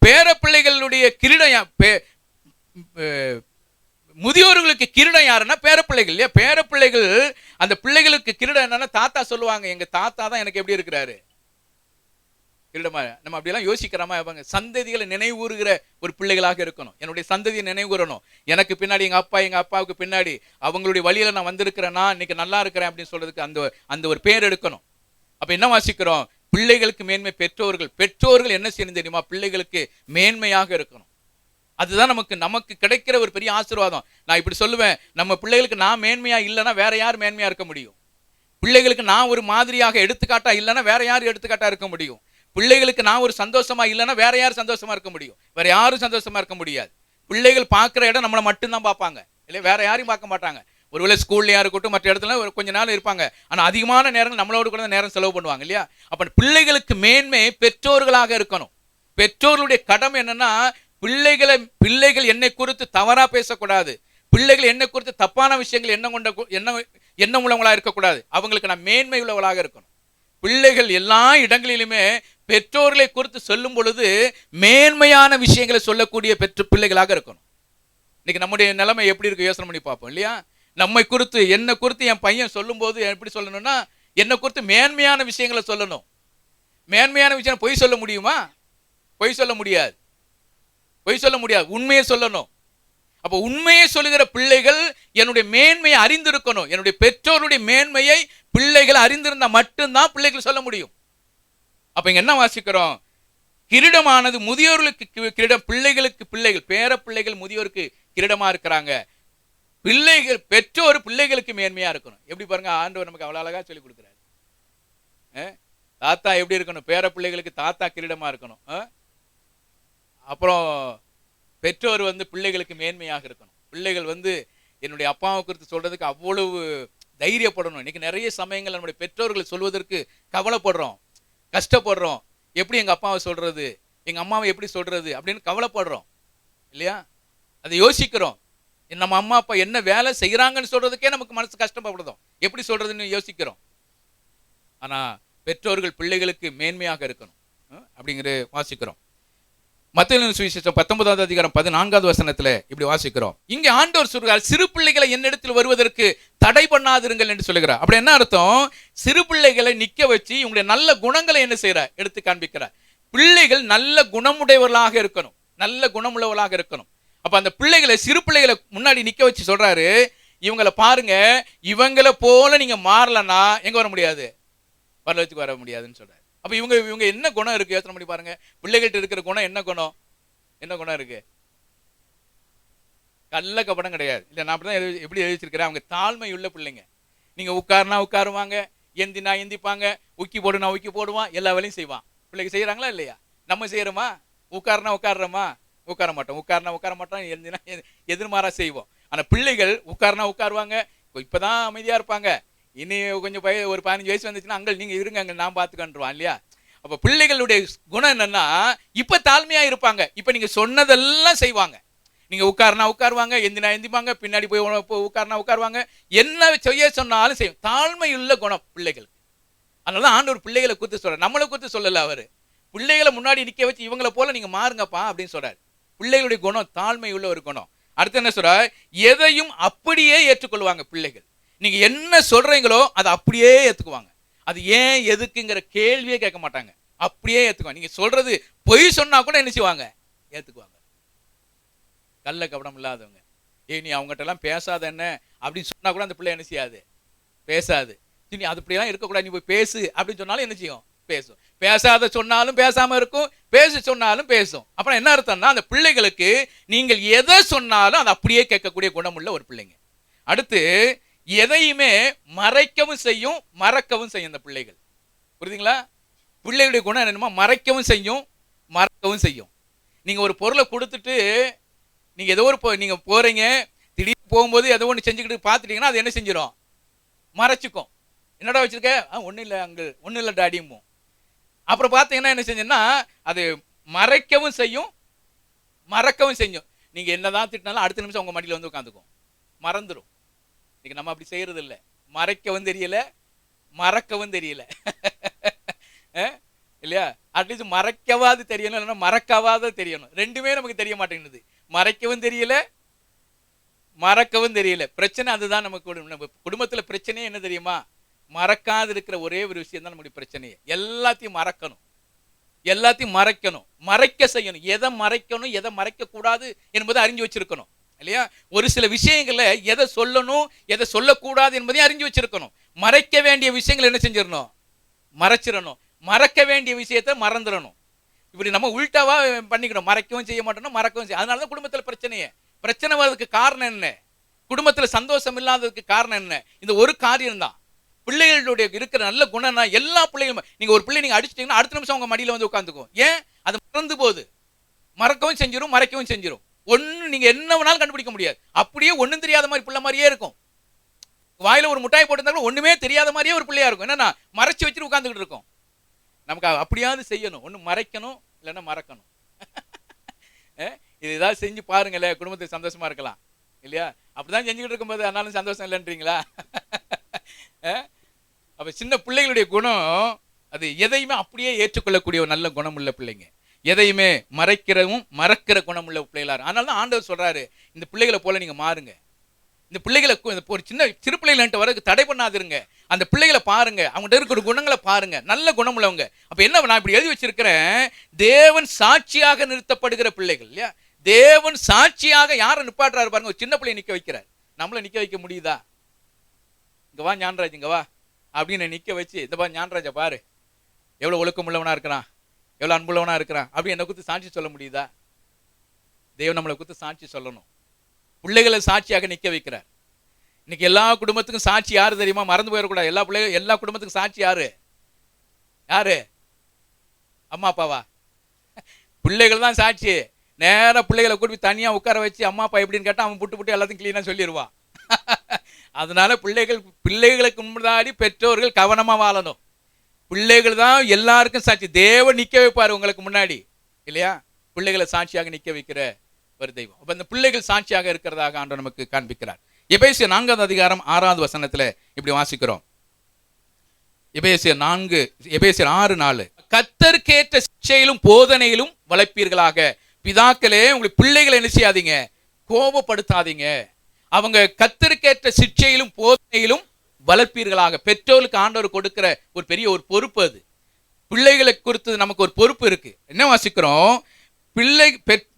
பேர பிள்ளைகளுடைய கிரீடம், முதியோர்களுக்கு கிரீடம் யாருன்னா பேர பிள்ளைகள் இல்லையா? பேர பிள்ளைகள் அந்த பிள்ளைகளுக்கு கிரீடம் என்னன்னா தாத்தா சொல்லுவாங்க, எங்க தாத்தா தான் எனக்கு எப்படி இருக்கிறாரு கிரீடமா. நம்ம அப்படியெல்லாம் யோசிக்கிறோமா? அவங்க சந்ததிகளை நினைவுறுகிற ஒரு பிள்ளைகளாக இருக்கணும். என்னுடைய சந்ததியை நினைவுறணும். எனக்கு பின்னாடி எங்க அப்பாவுக்கு பின்னாடி அவங்களுடைய வழியில நான் வந்திருக்கிறேன்னா, இன்னைக்கு நல்லா இருக்கிறேன் அப்படின்னு சொல்றதுக்கு அந்த ஒரு பேர் எடுக்கணும். அப்ப என்ன வாசிக்கிறோம்? பிள்ளைகளுக்கு மேன்மை பெற்றோர்கள் என்ன செய்யணும் தெரியுமா? பிள்ளைகளுக்கு மேன்மையாக இருக்கணும். அதுதான் நமக்கு கிடைக்கிற ஒரு பெரிய ஆசீர்வாதம். நான் இப்படி சொல்லுவேன், நம்ம பிள்ளைகளுக்கு நான் மேன்மையா இல்லைன்னா வேற யார் மேன்மையா இருக்க முடியும்? பிள்ளைகளுக்கு நான் ஒரு மாதிரியாக எடுத்துக்காட்டா இல்லைன்னா வேற யார் எடுத்துக்காட்டா இருக்க முடியும்? பிள்ளைகளுக்கு நான் ஒரு சந்தோஷமா இல்லைன்னா வேற யார் சந்தோஷமா இருக்க முடியும்? வேற யாரும் சந்தோஷமா இருக்க முடியாது. பிள்ளைகள் பார்க்குற இடம் நம்மளை மட்டும்தான் பார்ப்பாங்க இல்லை, வேற யாரையும் பார்க்க மாட்டாங்க. ஒருவேளை ஸ்கூல்லையா இருக்கட்டும், மற்ற இடத்துல கொஞ்ச நாள் இருப்பாங்க. ஆனா அதிகமான நேரம் நம்மளோட கூட நேரம் செலவு பண்ணுவாங்க இல்லையா? அப்ப பிள்ளைகளுக்கு மேன்மை பெற்றோர்களாக இருக்கணும். பெற்றோர்களுடைய கடமை என்னன்னா, பிள்ளைகள் என்னை குறித்து தவறா பேசக்கூடாது. பிள்ளைகள் என்னை குறித்து தப்பான விஷயங்கள் எண்ணம் உள்ளவங்களா இருக்கக்கூடாது. அவங்களுக்கு நான் மேன்மை உள்ளவளாக இருக்கணும். பிள்ளைகள் எல்லா இடங்களிலுமே பெற்றோர்களை குறித்து சொல்லும் பொழுது மேன்மையான விஷயங்களை சொல்லக்கூடிய பிள்ளைகளாக இருக்கணும். இன்னைக்கு நம்முடைய நிலைமை எப்படி இருக்கு யோசனை பண்ணி பார்ப்போம் இல்லையா? என்னை குறித்து என் பையன் சொல்லும் போது எப்படி சொல்லணும்னா, என்னை குறித்து மேன்மையான விஷயங்களை சொல்லணும். மேன்மையான விஷயம் பொய் சொல்ல முடியுமா? பொய் சொல்ல முடியாது. உண்மையை சொல்லணும். அப்ப உண்மையை சொல்லுகிற பிள்ளைகள் என்னுடைய மேன்மையை அறிந்திருக்கணும். என்னுடைய பெற்றோருடைய மேன்மையை பிள்ளைகள் அறிந்திருந்தா மட்டும்தான் பிள்ளைகள் சொல்ல முடியும். அப்ப இங்க என்ன வாசிக்கிறோம்? கிரீடமானது முதியோர்களுக்கு கிரீடம், பிள்ளைகளுக்கு பிள்ளைகள், பேர பிள்ளைகள் முதியோருக்கு கிரீடமா இருக்கிறாங்க. பெற்றோர் பிள்ளைகளுக்கு மேன்மையா இருக்கணும். எப்படி பாருங்க, ஆண்டவர் நமக்கு அவ்வளவு அழகா சொல்லி கொடுக்கிறாரு. தாத்தா எப்படி இருக்கணும்? பேர பிள்ளைகளுக்கு தாத்தா கிரீடமா இருக்கணும். அப்புறம் பெற்றோர் பிள்ளைகளுக்கு மேன்மையாக இருக்கணும். பிள்ளைகள் என்னுடைய அப்பாவை குறித்து சொல்றதுக்கு அவ்வளவு தைரியப்படணும். இன்னைக்கு நிறைய சமயங்கள் நம்முடைய பெற்றோர்கள் சொல்வதற்கு கவலைப்படுறோம், கஷ்டப்படுறோம். எப்படி எங்க அப்பாவை சொல்றது, எங்க அம்மாவை எப்படி சொல்றது அப்படின்னு கவலைப்படுறோம் இல்லையா? அதை யோசிக்கிறோம். நம்ம அம்மா அப்பா என்ன வேலை செய்யறாங்கன்னு சொல்றதுக்கே நமக்கு மனசு கஷ்டப்படுறோம். எப்படி சொல்றதுன்னு யோசிக்கிறோம். ஆனா பெற்றோர்கள் பிள்ளைகளுக்கு மேன்மையாக இருக்கணும் அப்படிங்கிற வாசிக்கிறோம். மத்தேயு சுவிசேஷம் 19வது அதிகாரம் 14வது வசனத்துல இப்படி வாசிக்கிறோம். இங்க ஆண்டவர் சொல்றார், சிறு பிள்ளைகளை என்னிடத்தில் வருவதற்கு தடை பண்ணாதிருங்கள் என்று சொல்லுகிறார். அப்படி என்ன அர்த்தம்? சிறு பிள்ளைகளை நிக்க வச்சு இவங்களுடைய நல்ல குணங்களை என்ன செய்யறார்? எடுத்து காண்பிக்கிறார். பிள்ளைகள் நல்ல குணமுடையவர்களாக இருக்கணும், நல்ல குணமுள்ளவர்களாக இருக்கணும். அப்ப அந்த சிறு பிள்ளைகளை முன்னாடி நிக்க வச்சு சொல்றாரு, இவங்களை பாருங்க, இவங்களை போல நீங்க மாறலன்னா எங்க வர முடியாது? பரலோகத்துக்கு வர முடியாதுன்னு சொல்றாரு. அப்ப இவங்க என்ன குணம் இருக்கு யோசனை பண்ணி பாருங்க. பிள்ளைகிட்ட இருக்கிற குணம் என்ன குணம் இருக்கு? கள்ள கபடம் கிடையாது. இல்லை, நான் அப்படி தான் எப்படி எழுதி வச்சிருக்கிறேன். அவங்க தாழ்மை உள்ள பிள்ளைங்க. நீங்கள் உட்காருனா உட்காருவாங்க, எந்தினா எந்திப்பாங்க, உக்கி போடுனா உக்கி போடுவான், எல்லா வேலையும் செய்வான். பிள்ளைங்க செய்கிறாங்களா இல்லையா? நம்ம செய்கிறோமா? உட்காருனா உட்காடுறோமா? உட்கார மாட்டோம். உட்காருனா உட்கார மாட்டோம், எந்தினா எதிர்மாறாக செய்வோம். ஆனால் பிள்ளைகள் உட்காருனா உட்காருவாங்க, இப்போ தான் அமைதியாக இருப்பாங்க. இனி கொஞ்சம் ஒரு 15 வயசு வந்துச்சுன்னா அங்கே நீங்கள் இருங்க, அங்கே நான் பார்த்துக்கன்றுவான் இல்லையா? அப்போ பிள்ளைகளுடைய குணம் என்னன்னா, இப்போ தாழ்மையாக இருப்பாங்க, இப்போ நீங்கள் சொன்னதெல்லாம் செய்வாங்க. நீங்கள் உட்காருனா உட்காருவாங்க, எந்தினா எந்திப்பாங்க, பின்னாடி போய் உட்காருனா உட்காருவாங்க, என்ன செய்ய சொன்னாலும் செய்யும். தாழ்மையுள்ள குணம் பிள்ளைகளுக்கு. அதனால தான் ஆண்டவர் பிள்ளைகளை குறித்து சொல்கிறார், நம்மளை குறித்து சொல்லலை. அவர் பிள்ளைகளை முன்னாடி நிற்க வச்சு இவங்களை போல நீங்கள் மாறுங்கப்பா அப்படின்னு சொல்கிறார். பிள்ளைகளுடைய குணம் தாழ்மையுள்ள ஒரு குணம். அடுத்து என்ன சொல்கிறார்? எதையும் அப்படியே ஏற்றுக்கொள்வாங்க பிள்ளைகள். நீங்கள் என்ன சொல்கிறீங்களோ அதை அப்படியே ஏற்றுக்குவாங்க. அது ஏன் எதுக்குங்கிற கேள்வியே கேட்க மாட்டாங்க, அப்படியே ஏற்றுக்குவாங்க. நீங்கள் சொல்கிறது பொய் சொன்னால் கூட என்ன செய்வாங்க? ஏற்றுக்குவாங்க. கள்ள கபடம் இல்லாதவங்க. நீ அவங்ககிட்டலாம் பேசாத என்ன அப்படின்னு சொன்னால் கூட அந்த பிள்ளை என்ன செய்யாது? பேசாது. நீ அது இப்படியெல்லாம் இருக்கக்கூடாது, நீ போய் பேசு அப்படின்னு சொன்னாலும் என்ன செய்யும்? பேசும். பேசாத சொன்னாலும் பேசாமல் இருக்கும், பேச சொன்னாலும் பேசும். அப்புறம் என்ன அர்த்தம்னா, அந்த பிள்ளைகளுக்கு நீங்கள் எதை சொன்னாலும் அதை அப்படியே கேட்கக்கூடிய குணமுள்ள ஒரு பிள்ளைங்க. அடுத்து எதையுமே மறைக்கவும் செய்யும், மறக்கவும் செய்யும் அந்த பிள்ளைகள். புரியுதுங்களா? பிள்ளைகளுடைய குணம் என்னமா? மறைக்கவும் செய்யும், மறக்கவும் செய்யும். நீங்கள் ஒரு பொருளை கொடுத்துட்டு நீங்கள் ஏதோ ஒரு நீங்கள் போகிறீங்க, திடீர்னு போகும்போது ஏதோ ஒன்று செஞ்சுக்கிட்டு பார்த்துட்டீங்கன்னா அது என்ன செஞ்சிடும்? மறைச்சிக்கும். என்னடா வச்சுருக்க? ஒன்றும் இல்லை அங்கே, ஒன்றும் இல்லை டாடியும். அப்புறம் பார்த்தீங்கன்னா என்ன செஞ்சோன்னா அது மறைக்கவும் செய்யும், மறக்கவும் செய்யும். நீங்கள் என்ன தான் திட்டினாலும் அடுத்த நிமிஷம் உங்கள் மடியில் வந்து உட்காந்துக்கும், மறந்துடும். இன்னைக்கு நம்ம அப்படி செய்கிறது இல்லை. மறைக்கவும் தெரியல, மறக்கவும் தெரியல இல்லையா? அட்லீஸ்ட் மறைக்கவாது தெரியணும், இல்லைன்னா மறக்கவாது தெரியணும். ரெண்டுமே நமக்கு தெரிய மாட்டேங்குது. மறைக்கவும் தெரியல, மறக்கவும் தெரியல. பிரச்சனை அதுதான். நமக்கு குடும்பத்தில் பிரச்சனையே என்ன தெரியுமா? மறக்காது இருக்கிற ஒரே ஒரு விஷயம் தான் நம்முடைய பிரச்சனையே. எல்லாத்தையும் மறக்கணும், எல்லாத்தையும் மறைக்கணும், மறைக்க செய்யணும். எதை மறைக்கணும், எதை மறைக்க கூடாது என்பதை அறிஞ்சு வச்சிருக்கணும் இல்லையா? ஒரு சில விஷயங்களை எதை சொல்லணும், எதை சொல்லக்கூடாது என்பதையும் அறிஞ்சு வச்சிருக்கணும். மறைக்க வேண்டிய விஷயங்கள் என்ன செஞ்சிடணும்? மறைச்சிடணும். மறக்க வேண்டிய விஷயத்தை மறந்துடணும். இப்படி நம்ம உள்டாவா பண்ணிக்கணும். மறைக்கவும் செய்ய மாட்டோம், மறக்கவும் செய்ய. அதனால தான் குடும்பத்தில் பிரச்சனையே. பிரச்சனை வர்றதுக்கு காரணம் என்ன? குடும்பத்தில் சந்தோஷம் இல்லாததுக்கு காரணம் என்ன? இந்த ஒரு காரியம் தான். பிள்ளைகளுடைய இருக்கிற நல்ல குணம்னா எல்லா பிள்ளைகளும், நீங்கள் ஒரு பிள்ளை நீங்கள் அடிச்சிட்டிங்கன்னா அடுத்த நிமிஷம் உங்கள் மடியில் வந்து உட்காந்துக்கும். ஏன்? அது மறந்து போகுது. மறக்கவும் செஞ்சிடும், மறைக்கவும் செஞ்சிடும். ஒன்று நீங்கள் என்ன வேணாலும் கண்டுபிடிக்க முடியாது. அப்படியே ஒன்றும் தெரியாத மாதிரி பிள்ளை மாதிரியே இருக்கும். வாயில் ஒரு முட்டாய் போட்டிருந்தாலும் ஒன்றுமே தெரியாத மாதிரியே ஒரு பிள்ளையா இருக்கும். என்னன்னா மறைச்சி வச்சுட்டு உட்காந்துக்கிட்டு இருக்கும். நமக்கு அப்படியாவது செய்யணும். ஒன்று மறைக்கணும், இல்லைன்னா மறக்கணும். இது ஏதாவது செஞ்சு பாருங்களேன், குடும்பத்துக்கு சந்தோஷமா இருக்கலாம் இல்லையா? அப்படிதான் செஞ்சுக்கிட்டு இருக்கும்போது ஆனாலும் சந்தோஷம் இல்லைன்றீங்களா? அப்போ சின்ன பிள்ளைகளுடைய குணம் அது எதையுமே அப்படியே ஏற்றுக்கொள்ளக்கூடிய ஒரு நல்ல குணம் உள்ள பிள்ளைங்க. எதையுமே மறைக்கிறவும் மறக்கிற குணம் உள்ள பிள்ளைகளாரு. அதனால தான் ஆண்டவர் சொல்றாரு, இந்த பிள்ளைகளை போல நீங்க மாறுங்க. இந்த பிள்ளைகளை ஒரு சிறு பிள்ளைகள்ட்ட வரதுக்கு தடை பண்ணாதிருங்க. அந்த பிள்ளைகளை பாருங்க, அவங்ககிட்ட இருக்கிற குணங்களை பாருங்க, நல்ல குணம் உள்ளவங்க. அப்ப என்ன நான் இப்படி எழுதி வச்சிருக்கிறேன், தேவன் சாட்சியாக நிறுத்தப்படுகிற பிள்ளைகள் இல்லையா? தேவன் சாட்சியாக யாரை நிப்பாட்டுறாரு பாருங்க. ஒரு சின்ன பிள்ளையை நிக்க வைக்கிறார். நம்மள நிக்க வைக்க முடியுதா? இங்க வா ஞானராஜ், இங்க வா அப்படின்னு நிக்க வச்சு, இந்த பா ஞானராஜா பாரு எவ்வளவு ஒழுக்கம் உள்ளவனா இருக்கிறான், எவ்வளவு அன்புள்ளவனா இருக்கிறான் அப்படி என்னை குறித்து சாட்சி சொல்ல முடியுதா? தேவன் நம்மளை குறித்து சாட்சி சொல்லணும். பிள்ளைகளை சாட்சியாக நிக்க வைக்கிறார். இன்னைக்கு எல்லா குடும்பத்துக்கும் சாட்சி யாரு தெரியுமா? மறந்து போயிடக்கூடாது. எல்லா குடும்பத்துக்கும் சாட்சி யாரு? யாரு? அம்மா அப்பாவா? பிள்ளைகள் தான் சாட்சி. நேராக பிள்ளைகளை கூட்டி தனியா உட்கார வச்சு அம்மா அப்பா எப்படின்னு கேட்டா அவன் புட்டு எல்லாத்தையும் கிளீனா சொல்லிடுவான். அதனால பிள்ளைகளுக்கு முன்னாடி பெற்றோர்கள் கவனமா வாழணும். பிள்ளைகள் தான் எல்லாருக்கும் சாட்சி. தேவன் நிக்க வைப்பாரு உங்களுக்கு முன்னாடி இல்லையா? பிள்ளைகளை சாட்சியாக நிக்க வைக்கிற ஒரு தெய்வம். அப்ப இந்த பிள்ளைகள் சாட்சியாக இருக்கிறதாக ஆண்டவர் நமக்கு காண்பிக்கிறார். எபேசியர் 4 அதிகாரம் 6வது வசனத்துல இப்படி வாசிக்கிறோம். எபேசியர் 6:4 கர்த்தருக்கேற்ற சிட்சையிலும் போதனையிலும் வளர்ப்பீர்களாக. பிதாக்களே, உங்களுக்கு பிள்ளைகளை என்ன செய்யாதீங்க? கோபப்படுத்தாதீங்க. அவங்க கர்த்தருக்கேற்ற சிட்சையிலும் போதனையிலும் வளர்ப்பீர்களாக. பெற்றோருக்கு ஆண்டவர் கொடுக்கிற ஒரு பெரிய ஒரு பொறுப்பு அது. பிள்ளைகளை குறித்து நமக்கு ஒரு பொறுப்பு இருக்கு. என்ன வாசிக்கிறோம்?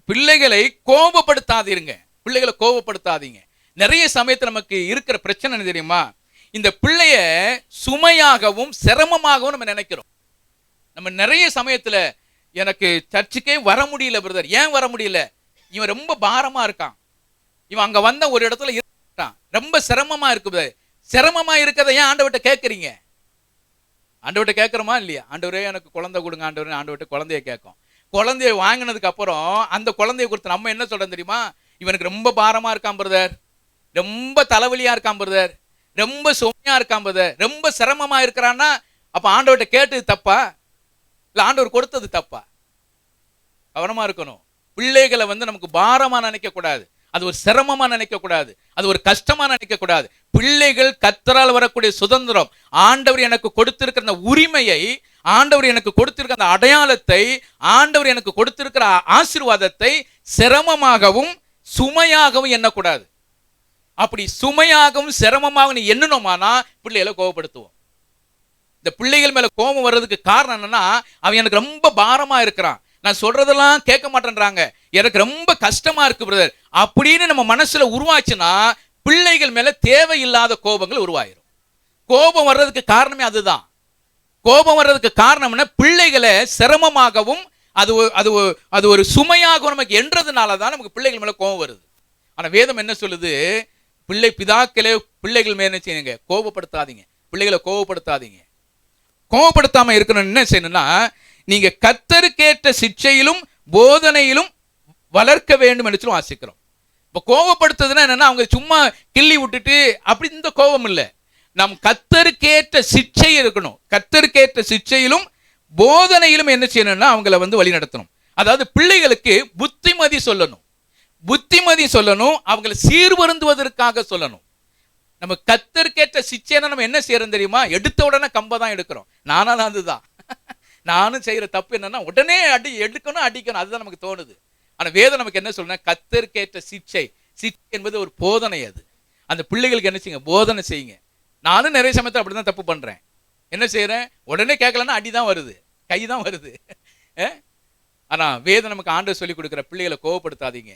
பிள்ளைகளை கோபப்படுத்தாதீங்க. பிள்ளைகளை கோபப்படுத்தாதீங்க. நிறைய சமயத்தில் நமக்கு இருக்கிற பிரச்சனை என்ன தெரியுமா? இந்த பிள்ளைய சுமையாகவும் சிரமமாகவும் நம்ம நினைக்கிறோம். நம்ம நிறைய சமயத்துல எனக்கு சர்ச்சுக்கே வர முடியல பிரதர். ஏன் வர முடியல? இவன் ரொம்ப பாரமா இருக்கான், இவன் அங்க வந்த ஒரு இடத்துல இருக்கான், ரொம்ப சிரமமா இருக்குது. சிரமமா இருக்கிறத ஏன் ஆண்டவர்கிட்ட கேட்குறீங்க? ஆண்டவர்கிட்ட கேட்குறோமா இல்லையா? ஆண்டவரே எனக்கு குழந்தை கொடுங்க ஆண்டவரே, ஆண்டவர்கிட்ட குழந்தைய கேட்கும். குழந்தைய வாங்கினதுக்கு அப்புறம் அந்த குழந்தைய கொடுத்து நம்ம என்ன சொல்றோம் தெரியுமா? இவனுக்கு ரொம்ப பாரமா இருக்கான் பிரதர், ரொம்ப தலைவலியா இருக்கான் பிரதர், ரொம்ப சுமையா இருக்கான் பிரதர், ரொம்ப சிரமமா இருக்கிறான்னா அப்ப ஆண்டவர்கிட்ட கேட்டது தப்பா இல்ல ஆண்டவர் கொடுத்தது தப்பா? கவனமா இருக்கணும். பிள்ளைகளை நமக்கு பாரமா நினைக்க கூடாது, அது ஒரு சிரமமா நினைக்க கூடாது, அது ஒரு கஷ்டமா நினைக்க கூடாது. பிள்ளைகள் கர்த்தரால் வரக்கூடிய சுதந்திரம், ஆண்டவர் எனக்கு கொடுத்திருக்கிற அந்த உரிமையை, ஆண்டவர் எனக்கு கொடுத்திருக்கிற அந்த அடையாளத்தை, ஆண்டவர் எனக்கு கொடுத்திருக்கிற ஆசீர்வாதத்தை சிரமமாகவும் சுமையாகவும் எண்ணக்கூடாது. அப்படி சுமையாகவும் சிரமமாகவும் நீ எண்ணணுமானா பிள்ளைகளை கோபப்படுத்துவோம். இந்த பிள்ளைகள் மேல கோபம் வர்றதுக்கு காரணம் என்னன்னா, அவன் எனக்கு ரொம்ப பாரமா இருக்கிறான், நான் சொல்றதெல்லாம் கேட்க மாட்டேன்றாங்க, எனக்கு ரொம்ப கஷ்டமா இருக்கு பிரதர் அப்படின்னு நம்ம மனசுல உருவாச்சுன்னா பிள்ளைகள் மேல தேவையில்லாத கோபங்கள் உருவாயிரும். கோபம் வர்றதுக்கு காரணமே அதுதான். கோபம் வர்றதுக்கு காரணம் என்ன? பிள்ளைகளை சிரமமாகவும் அது ஒரு சுமையாகவும் நமக்கு என்றதுனால தான் நமக்கு பிள்ளைகள் மேல கோபம் வருது. ஆனா வேதம் என்ன சொல்லுது? பிதாக்களே பிள்ளைகள் மேல என்ன செய்யுங்க? கோபப்படுத்தாதீங்க, பிள்ளைகளை கோபப்படுத்தாதீங்க. கோபப்படுத்தாம இருக்கணும். என்ன செய்யணும்னா, நீங்க கர்த்தருக்கேற்ற சிட்சையிலும் போதனையிலும் வளர்க்க வேண்டும் என்று வாசிக்கிறோம். இப்ப கோபப்படுத்துறதுன்னா என்னன்னா, அவங்க சும்மா கிள்ளி விட்டுட்டு அப்படி இந்த கோபம் இல்லை. நம் கர்த்தருக்கேற்ற சிட்சை இருக்கணும். கர்த்தருக்கேற்ற சிட்சையிலும் போதனையிலும் என்ன செய்யணும்னா அவங்கள வழி நடத்தணும். அதாவது பிள்ளைகளுக்கு புத்திமதி சொல்லணும், புத்திமதி சொல்லணும், அவங்களை சீர்வருந்துவதற்காக சொல்லணும். நம்ம கர்த்தருக்கேற்ற சிட்சைனா நம்ம என்ன செய்யறோம் தெரியுமா? எடுத்த உடனே கம்பை தான் எடுக்கிறோம். அதுதான் நானும் செய்யற தப்பு என்னன்னா, உடனே எடுக்கணும் அடிக்கணும், அதுதான் நமக்கு தோணுது. ஆனா வேதம் நமக்கு என்ன சொல்றேன்? கர்த்தருக்கேற்ற சிட்சை என்பது ஒரு போதனை. அது அந்த பிள்ளைகளுக்கு என்ன செய்யுங்க? போதனை செய்யுங்க. நானும் நிறைய சமயத்தில் அப்படிதான் தப்பு பண்றேன். என்ன செய்யறேன்? உடனே கேட்கலன்னா அடிதான் வருது, கை தான் வருது. ஆனா வேதம் நமக்கு ஆண்டவர் சொல்லி கொடுக்குற, பிள்ளைகளை கோபப்படுத்தாதீங்க,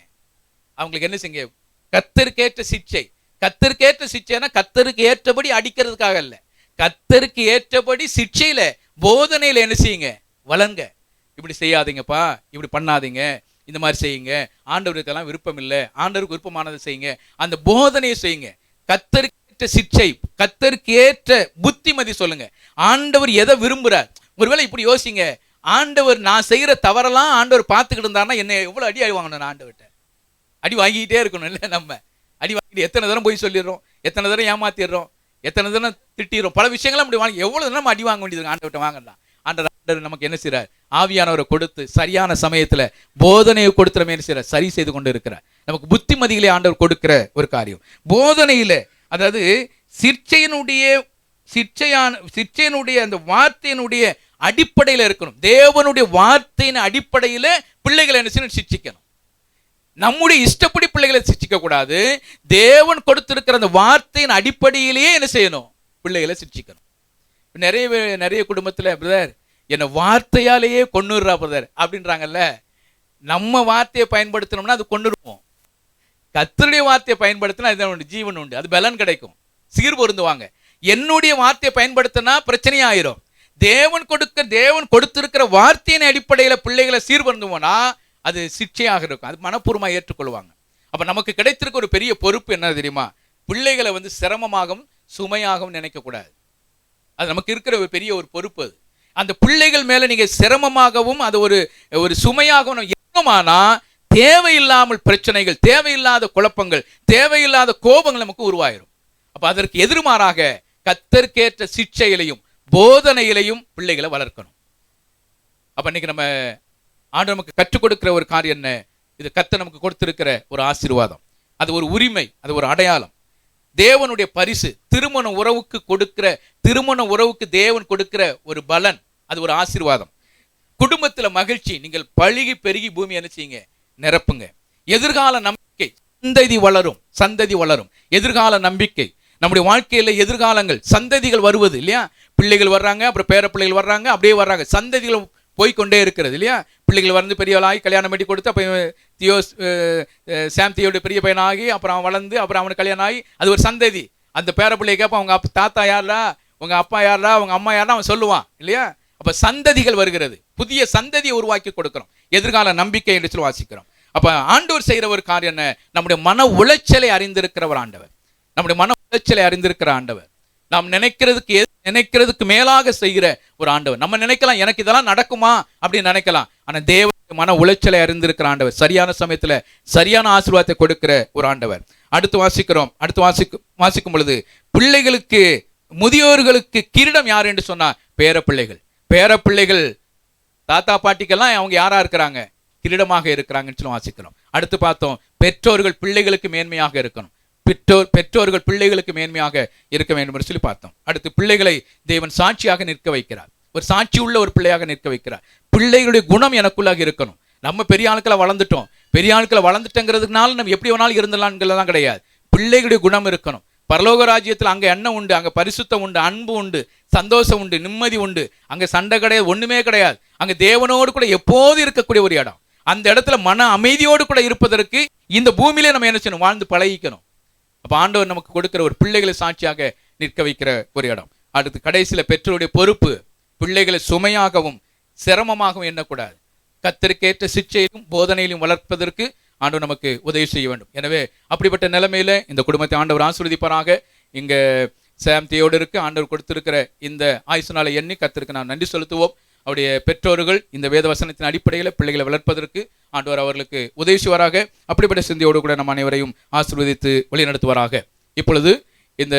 அவங்களுக்கு என்ன செய்யுங்க? கர்த்தருக்கேற்ற சிட்சை. கர்த்தருக்கேற்ற சிட்சைனா கர்த்தருக்கு ஏற்றபடி அடிக்கிறதுக்காக இல்ல, கர்த்தருக்கு ஏற்றபடி சிட்சையில போதனையில என்ன செய்யுங்க? வளங்க. இப்படி செய்யாதீங்கப்பா, இப்படி பண்ணாதீங்க, இந்த மாதிரி செய்யுங்க, ஆண்டவருக்கெல்லாம் விருப்பம் இல்லை, ஆண்டவருக்கு விருப்பமானதை செய்யுங்க, அந்த போதனையை செய்யுங்க. கர்த்தருக்கு ஏற்ற சிட்சை, கர்த்தருக்கு ஏற்ற புத்திமதி சொல்லுங்க. ஆண்டவர் எதை விரும்புறார்? ஒருவேளை இப்படி யோசிங்க, ஆண்டவர் நான் செய்யற தவறெல்லாம் ஆண்டவர் பார்த்துக்கிட்டு இருந்தாருன்னா என்ன எவ்வளவு அடி வாங்கணும்? ஆண்டவர்கிட்ட அடி வாங்கிக்கிட்டே இருக்கணும் இல்லை? நம்ம அடி வாங்கிட்டு எத்தனை தரம் போய் சொல்லிடுறோம், எத்தனை தரம் ஏமாத்திடுறோம், எத்தனை தரம் திட்டிடுறோம், பல விஷயங்களும் அப்படி வாங்கி எவ்வளவு தரம் அடி வாங்க வேண்டியது? ஆண்டவர்கிட்ட வாங்கலாம். ஆண்டவர் நமக்கு என்ன செய்றார்? ஆவியானவரை கொடுத்து சரியான சமயத்துல போதனையை கொடுத்துறமே என்ன செய்றார்? சரி செய்து கொண்டு இருக்கிறார். நமக்கு புத்திமதிகளை ஆண்டவர் கொடுக்கிற ஒரு காரியம் போதனையில. அதாவது சிற்சையினுடைய அந்த வார்த்தையினுடைய அடிப்படையில் இருக்கணும். தேவனுடைய வார்த்தையின் அடிப்படையில பிள்ளைகளை என்ன செய்யணும்? சிட்சிக்கணும். நம்முடைய இஷ்டப்படி பிள்ளைகளை சிட்சிக்க கூடாது. தேவன் கொடுத்திருக்கிற அந்த வார்த்தையின் அடிப்படையிலேயே என்ன செய்யணும்? பிள்ளைகளை சிட்சிக்கணும். நிறைய குடும்பத்துல பிரதர் என்ன வார்த்தையாலேயே கொன்னுடுறா பிரதர் அப்படின்றாங்கல்ல. நம்ம வார்த்தையை பயன்படுத்தினோம்னா அது கொன்னுருவோம். கர்த்தருடைய வார்த்தையை பயன்படுத்தினா அது ஜீவன் உண்டு, அது பலன் கிடைக்கும், சீர்பொருந்துவாங்க. என்னுடைய வார்த்தையை பயன்படுத்தினா பிரச்சனையாயிரும். தேவன் கொடுத்திருக்கிற வார்த்தையின் அடிப்படையில பிள்ளைகளை சீர்பொருந்துவோம்னா அது சிட்சையாக இருக்கும், அது மனப்பூர்வமாக ஏற்றுக்கொள்வாங்க. அப்ப நமக்கு கிடைத்திருக்க ஒரு பெரிய பொறுப்பு என்ன தெரியுமா? பிள்ளைகளை சிரமமாகவும் சுமையாகவும் நினைக்க கூடாது. அது நமக்கு இருக்கிற ஒரு பெரிய ஒரு பொறுப்பு. அது அந்த பிள்ளைகள் மேல நீங்க சிரமமாகவும் அது ஒரு சுமையாகவும் என்னமானா தேவையில்லாமல் பிரச்சனைகள், தேவையில்லாத குழப்பங்கள், தேவையில்லாத கோபங்கள் நமக்கு உருவாயிரும். அப்ப அதற்கு எதிர்மாறாக கர்த்தருக்கேற்ற சிட்சையிலையும் போதனையிலையும் பிள்ளைகளை வளர்க்கணும். அப்ப இன்னைக்கு நம்ம ஆண்டவர் நமக்கு கற்றுக் கொடுக்கிற ஒரு காரியம் என்ன? இது கர்த்தர் நமக்கு கொடுத்திருக்கிற ஒரு ஆசீர்வாதம், அது ஒரு உரிமை, அது ஒரு அடையாளம், தேவனுடைய பரிசு. திருமண உறவுக்கு தேவன் கொடுக்கிற ஒரு பலன், அது ஒரு ஆசீர்வாதம். குடும்பத்துல மகிழ்ச்சி. நீங்கள் பழுகி பெருகி பூமி என்ன செய்யுங்க? நிரப்புங்க. எதிர்கால நம்பிக்கை, சந்ததி வளரும். எதிர்கால நம்பிக்கை, நம்முடைய வாழ்க்கையில எதிர்காலங்கள், சந்ததிகள் வருவது இல்லையா? பிள்ளைகள் வர்றாங்க, அப்புறம் பேர பிள்ளைகள் வர்றாங்க, அப்படியே வர்றாங்க, சந்ததிகள் போய்கொண்டே இருக்கிறது இல்லையா? பிள்ளைகள் வந்து பெரியவளாகி கல்யாணம் பண்ணி கொடுத்து, அப்போ சாம் தியோட பெரிய பையனாகி, அப்புறம் அவன் வளர்ந்து, அப்புறம் அவனுக்கு கல்யாணம் ஆகி, அது ஒரு சந்ததி. அந்த பேர பிள்ளையை கேட்பான், அவங்க தாத்தா யாரா, உங்க அப்பா யாரா, உங்க அம்மா யாரா, அவன் சொல்லுவான் இல்லையா? அப்ப சந்ததிகள் வருகிறது, புதிய சந்ததியை உருவாக்கி கொடுக்கிறோம். எதிர்கால நம்பிக்கை என்று சொல்லி வாசிக்கிறோம். அப்ப ஆண்டவர் செய்கிற ஒரு காரியம் என்ன? நம்முடைய மன உளைச்சலை அறிந்திருக்கிறவர் ஆண்டவர். நம்முடைய மன உளைச்சலை அறிந்திருக்கிற ஆண்டவர். நாம் நினைக்கிறதுக்கு மேலாக செய்கிற ஒரு ஆண்டவர். நம்ம நினைக்கலாம் எனக்கு இதெல்லாம் நடக்குமா அப்படின்னு நினைக்கலாம். ஆனா தேவனுடைய மன உளைச்சலை அறிந்திருக்கிற ஆண்டவர். சரியான சமயத்துல சரியான ஆசீர்வாதத்தை கொடுக்கிற ஒரு ஆண்டவர். அடுத்து வாசிக்கும் பொழுது பிள்ளைகளுக்கு, முதியோர்களுக்கு கிரீடம் யார் என்று சொன்னா பேரப்பிள்ளைகள். தாத்தா பாட்டிக்கெல்லாம் அவங்க யாரா இருக்கிறாங்க? கிரீடமாக இருக்கிறாங்கன்னு சொல்லி வாசிக்கிறோம். அடுத்து பார்த்தோம், பெற்றோர்கள் பிள்ளைகளுக்கு மேன்மையாக இருக்கணும். பெற்றோர்கள் பிள்ளைகளுக்கு மேன்மையாக இருக்க வேண்டும் என்று சொல்லி பார்த்தோம். அடுத்து பிள்ளைகளை தேவன் சாட்சியாக நிற்க வைக்கிறார். ஒரு சாட்சி உள்ள ஒரு பிள்ளையாக நிற்க வைக்கிறார். பிள்ளைகளுடைய குணம் எனக்குள்ளாக இருக்கணும். நம்ம பெரிய ஆட்களை வளர்ந்துட்டோங்கிறதுனால நம்ம எப்படி வேணாலும் இருந்தலாம்ங்கிறதுலாம் கிடையாது. பிள்ளைகளுடைய குணம் இருக்கணும். பரலோக ராஜ்யத்தில் அங்கே எண்ணம் உண்டு, அங்கே பரிசுத்தம் உண்டு, அன்பு உண்டு, சந்தோஷம் உண்டு, நிம்மதி உண்டு. அங்கே சண்டை கிடையாது, ஒண்ணுமே கிடையாது. அங்கே தேவனோடு கூட எப்போது இருக்கக்கூடிய ஒரு இடம். அந்த இடத்துல மன அமைதியோடு கூட இருப்பதற்கு இந்த பூமியிலே நம்ம என்ன செய்யணும்? வாழ்ந்து பழகிக்கணும். அப்ப ஆண்டவர் நமக்கு கொடுக்கிற ஒரு பிள்ளைகளை சாட்சியாக நிற்க வைக்கிற ஒரு இடம். அடுத்து கடைசியில பெற்றோருடைய பொறுப்பு. பிள்ளைகளை சுமையாகவும் சிரமமாகவும் எண்ணக்கூடாது. கர்த்தருக்கேற்ற சிட்சையிலும் போதனையிலும் வளர்ப்பதற்கு ஆண்டவர் நமக்கு உதவி செய்ய வேண்டும். எனவே அப்படிப்பட்ட நிலைமையில இந்த குடும்பத்தை ஆண்டவர் ஆசீர்வதிப்பாராக. இங்க சாம் தியோடருக்கு ஆண்டவர் கொடுத்திருக்கிற இந்த ஆயுசு நாளை எண்ணி கர்த்தருக்கு நாம் நன்றி செலுத்துவோம். அவருடைய பெற்றோர்கள் இந்த வேத வசனத்தின் அடிப்படையில் பிள்ளைகளை வளர்ப்பதற்கு ஆண்டவர் அவர்களுக்கு உதவி செய்வாராக. அப்படிப்பட்ட சிந்தையோடு கூட நம் அனைவரையும் ஆசீர்வதித்து வழிநடத்துவாராக. இப்பொழுது இந்த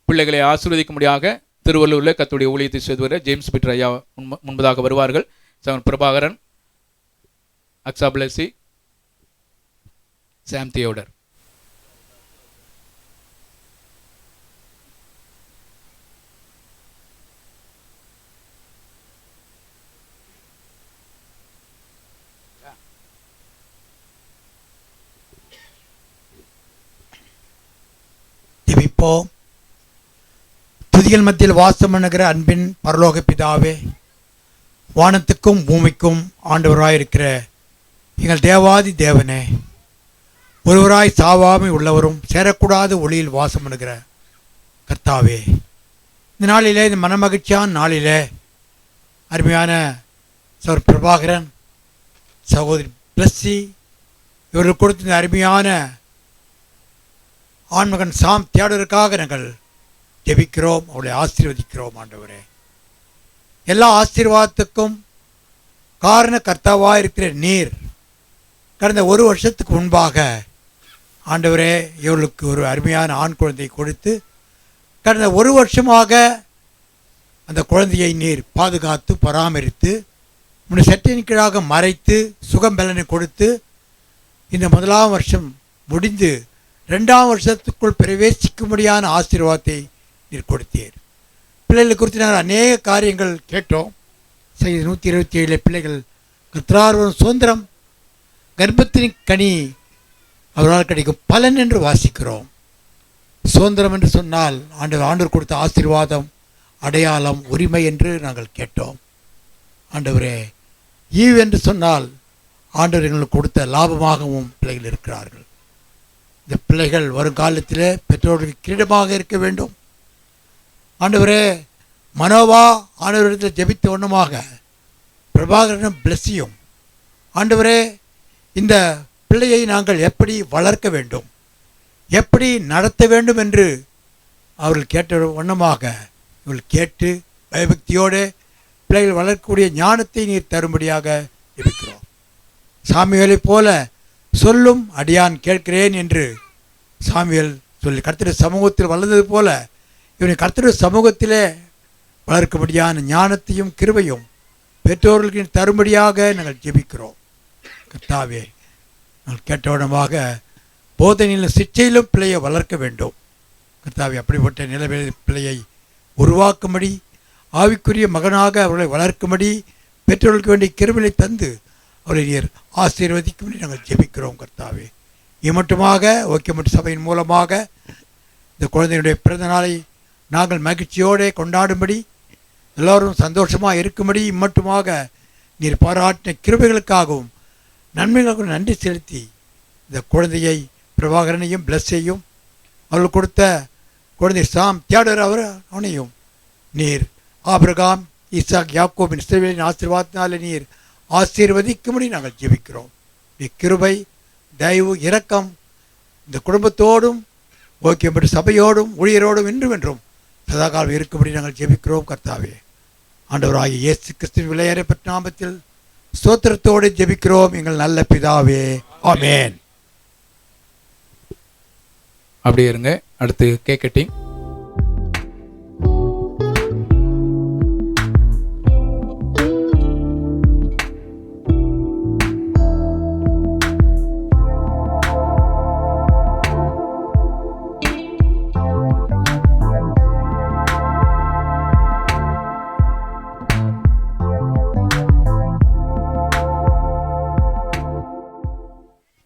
பிள்ளைகளை ஆசீர்வதிக்கும்படியாக திருவள்ளூரில் கர்த்தருடைய ஊழியத்தை செய்து வர ஜேம்ஸ் பீட்டர் ஐயா முன்பதாக வருவார்கள். சகோதரன் பிரபாகரன், அக்ஸா பிளஸி, சாம் தியோடர். ஜெபிப்போம். துதிகள் மத்தியில் வாசம் பண்ணுகிற அன்பின் பரலோக பிதாவே, வானத்துக்கும் பூமிக்கும் ஆண்டவராயிருக்கிற எங்கள் தேவாதி தேவனே, ஒருவராய் சாவாமை உள்ளவரும் சேரக்கூடாத ஒளியில் வாசம் பண்ணுகிற கர்த்தாவே, இந்த நாளிலே, இந்த மனமகிழ்ச்சியான நாளிலே அருமையான சகோதரர் பிரபாகரன், சகோதரி பிளஸ்ஸி இவர்கள் கொடுத்த இந்த அருமையான ஆண்மகன் சாம் தியோடருக்காக நாங்கள் ஜெபிக்கிறோம். அவளை ஆசீர்வதிக்கிறோம். ஆண்டவரே, எல்லா ஆசீர்வாதத்துக்கும் காரண கர்த்தாவாக இருக்கிற நீர் கடந்த ஒரு வருஷத்துக்கு முன்பாக ஆண்டவரே இவர்களுக்கு ஒரு அருமையான ஆண் குழந்தையை கொடுத்து கடந்த ஒரு வருஷமாக அந்த குழந்தையை நீர் பாதுகாத்து பராமரித்து முன்ன சட்டின் கீழாக மறைத்து சுகம் பலனை கொடுத்து இந்த முதலாம் வருஷம் முடிந்து 2ஆம் வருஷத்துக்குள் பிரவேசிக்கும்படியான ஆசீர்வாதத்தை நீர் கொடுத்தீர். பிள்ளைகளை குறித்து நாங்கள் அநேக காரியங்கள் கேட்டோம். 127 பிள்ளைகள் கர்த்தரால் சுதந்திரம், கர்ப்பத்தின் கனி அவரால் கிடைக்கும் பலன் என்று வாசிக்கிறோம். சுதந்திரம் என்று சொன்னால் ஆண்டவர் கொடுத்த ஆசீர்வாதம், அடையாளம், உரிமை என்று நாங்கள் கேட்டோம். ஆண்டவரே, ஈவு என்று சொன்னால் ஆண்டவர் எங்களுக்கு கொடுத்த லாபமாகவும் பிள்ளைகள் இருக்கிறார்கள். இந்த பிள்ளைகள் வருங்காலத்தில் பெற்றோர்களுக்கு கிரீடமாக இருக்க வேண்டும். ஆண்டவரே, மனோவா ஆண்டவரிடத்தில் ஜெபித்த ஒன்றுமாக பிரபாகரனும் பிளஸ்ஸியும் ஆண்டவரே, இந்த பிள்ளையை நாங்கள் எப்படி வளர்க்க வேண்டும், எப்படி நடத்த வேண்டும் என்று அவர்கள் கேட்ட வண்ணமாக இவர்கள் கேட்டு பயபக்தியோடு பிள்ளைகள் வளர்க்கக்கூடிய ஞானத்தை நீர் தரும்படியாக இருக்கிறோம். சாமியலைப் போல சொல்லும் அடியான் கேட்கிறேன் என்று சாமியல் சொல்லி கர்த்தருடைய சமூகத்தில் வளர்ந்தது போல இவனை கர்த்தருடைய சமூகத்திலே வளர்க்கும்படியான ஞானத்தையும் கிருபையும் பெற்றோர்களுக்கு தரும்படியாக நாங்கள் ஜெபிக்கிறோம். கர்த்தாவே, நாங்கள் கேட்டவனமாக போதனையிலும் சிற்சையிலும் பிள்ளையை வளர்க்க வேண்டும். கர்த்தாவே, அப்படிப்பட்ட நிலைமையில் பிள்ளையை உருவாக்கும்படி, ஆவிக்குரிய மகனாக அவர்களை வளர்க்கும்படி பெற்றோர்களுக்கு வேண்டிய கிருபையை தந்து அவர்களை நீர் ஆசீர்வதிக்கும்படி நாங்கள் ஜெபிக்கிறோம். கர்த்தாவே, இம்மட்டுமாக ஓகேமட்டு சபையின் மூலமாக இந்த குழந்தையுடைய பிறந்த நாளை நாங்கள் மகிழ்ச்சியோடு கொண்டாடும்படி, எல்லோரும் சந்தோஷமாக இருக்கும்படி இம்மட்டுமாக நீர் பாராட்டின கிருபைகளுக்காகவும் நன்மைகளுக்கும் நன்றி செலுத்தி இந்த குழந்தையை பிரபாகரனையும் பிளஸ்ஸையும் அவர்கள் கொடுத்த குழந்தை சாம் தியோடர் அவனையும் நீர் ஆபிரகாம், ஈசாக், யாக்கோபின் இஸ்ரவேலின் ஆசீர்வாதத்தினாலே நீர் ஆசீர்வதிக்கும்படி நாங்கள் ஜெபிக்கிறோம். கிருபை, தயவு, இரக்கம் இந்த குடும்பத்தோடும் ஓக்கியம்பட்டு சபையோடும் ஊழியரோடும் இன்றும் என்றும் சதாகாலம் இருக்கும்படி நாங்கள் ஜெபிக்கிறோம் கர்த்தாவே. ஆண்டவராகிய இயேசு கிறிஸ்துவின் விலையேறப்பட்ட நாமத்தில் ஸ்தோத்திரத்தோடு ஜெபிக்கிறோம் எங்கள் நல்ல பிதாவே, ஆமென். அப்படியே இருங்க. அடுத்து கேக் கட்டிங்.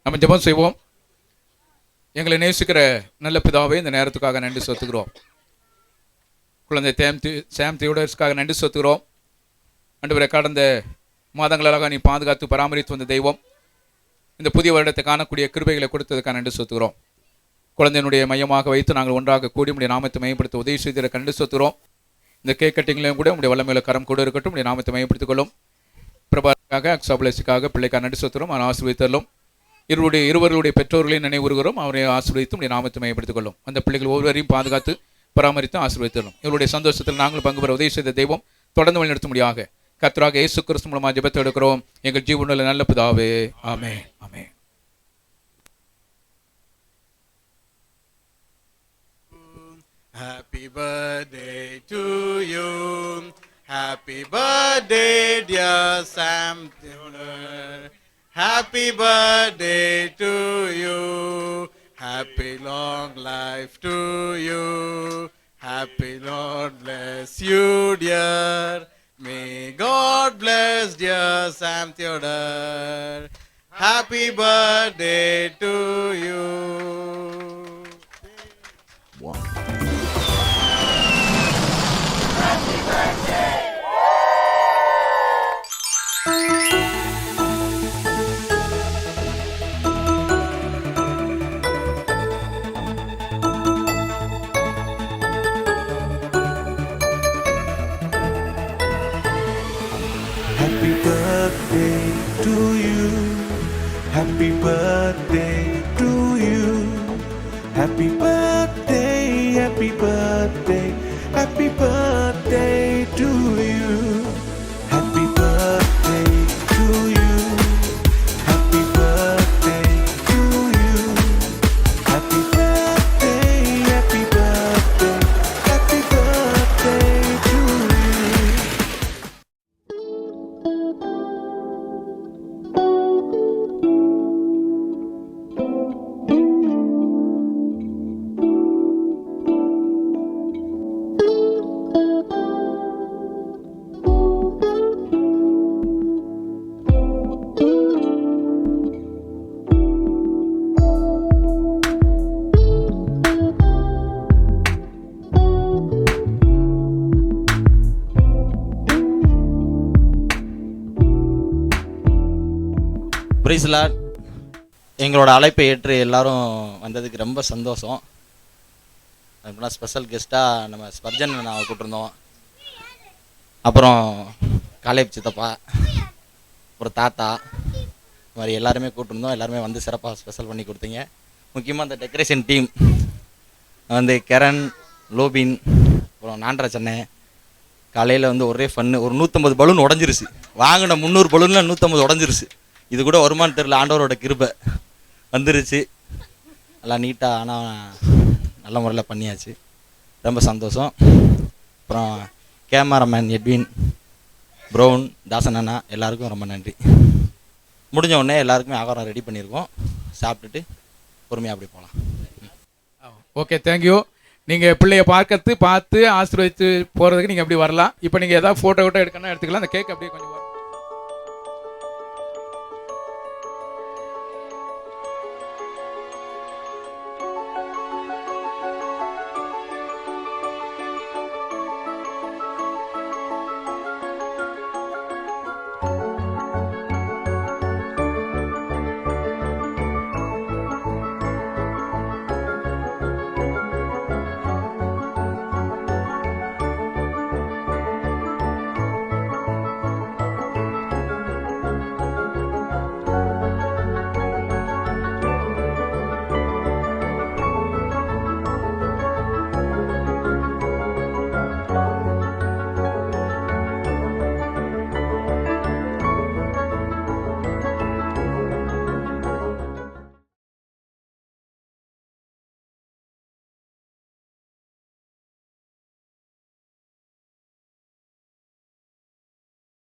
நம்ம ஜெபம் செய்வோம். எங்களை நேசிக்கிற நல்ல பிதாவே, இந்த நேரத்துக்காக நன்றி செலுத்துகிறோம். குழந்தை சாம் தியோடர்ஸ்க்காக நன்றி செலுத்துகிறோம். ஆண்டவரே, கடந்த மாதங்களாக நீ பாதுகாத்து பராமரித்து வந்த தெய்வம், இந்த புதிய வருடத்தை காணக்கூடிய கிருபைகளை கொடுத்ததுக்காக நன்றி செலுத்துகிறோம். குழந்தையினுடைய மையமாக வைத்து நாங்கள் ஒன்றாக கூடி உடைய நாமத்தை மையப்படுத்த உதவி செய்திருக்க நன்றி செலுத்துகிறோம். இந்த கேக் கட்டிங்லையும் கூட உடைய வல்லமையில கரம் கூட இருக்கட்டும். உடைய நாமத்தை மையப்படுத்திக் கொள்ளும். பிரபாக்காக சபலசிக்காக பிள்ளைக்காக நன்றி செலுத்துகிறோம். ஆனால் ஆசீர்வதித்தலும் இருவர்களுடைய பெற்றோர்களையும் நினைவுறுகிறோம். அவரை ஆசீர்வதித்து உடைய நாமத்தை மையப்படுத்திக் கொள்ளும். அந்த பிள்ளைகள் ஒவ்வொருவரையும் பாதுகாத்து பராமரித்து ஆசீர்வதித்தலும். இவருடைய சந்தோஷத்தில் நாங்கள் பங்கு பெற உதவி செய்த தெய்வம் தொடர்ந்து வழிநடத்தும்படியாக கர்த்தராக இயேசு கிறிஸ்து மூலமாக ஜெபத்தை எடுக்கிறோம் எங்கள் ஜீவனுள்ள நல்ல பிதாவே, ஆமென், ஆமென். Happy birthday to you. Happy birthday, dear Sam Theodore. Happy birthday to you. Happy long life to you. Happy Lord bless you, dear. May God bless dear Sam Theodore. Happy birthday to you. One. Happy birthday to you. Happy birthday to you. Happy birthday, happy birthday, happy birthday to you. Happy birthday to you. Happy birthday to you. Happy birthday, happy birthday, happy birthday to you. Praise Lord. எங்களோட அழைப்பை ஏற்று எல்லாரும் வந்ததுக்கு ரொம்ப சந்தோஷம். அப்படின்னா special கெஸ்ட்டாக நம்ம ஸ்பர்ஜன் நான் கூப்பிட்டுருந்தோம். அப்புறம் காலேப் சித்தப்பா, அப்புறம் தாத்தா, இது மாதிரி எல்லாருமே கூப்பிட்டுருந்தோம். எல்லாருமே வந்து சிறப்பாக ஸ்பெஷல் பண்ணி கொடுத்தீங்க. முக்கியமாக அந்த டெக்கரேஷன் டீம் வந்து கரண், லோபின், அப்புறம் நான்ராஜ் அண்ணன். காலையில் வந்து ஒரே ஃபன்னு. ஒரு 150 பலூன் உடஞ்சிருச்சு. வாங்கின 300 பலூனில் 150 உடஞ்சிருச்சு. இது கூட வருமானு தெரியல, ஆண்டவரோட கிருபை வந்துருச்சு. எல்லாம் நீட்டாக ஆனால் நல்ல முறையில் பண்ணியாச்சு. ரொம்ப சந்தோஷம். அப்புறம் கேமராமேன் எட்வின், ப்ரௌன், தாசன் அண்ணா எல்லாருக்கும் ரொம்ப நன்றி. முடிஞ்ச உடனே எல்லாருக்குமே ஆகாரம் ரெடி பண்ணியிருக்கோம். சாப்பிட்டுட்டு பொறுமையாக அப்படி போகலாம். Okay, thank you. நீங்கள் பிள்ளைய பார்த்து ஆசீர்வதித்து போகிறதுக்கு நீங்கள் அப்படி வரலாம். இப்போ நீங்கள் ஏதாவது ஃபோட்டோ எடுக்கணும்னா எடுத்துக்கலாம். அந்த கேக் அப்படியே கொஞ்சம்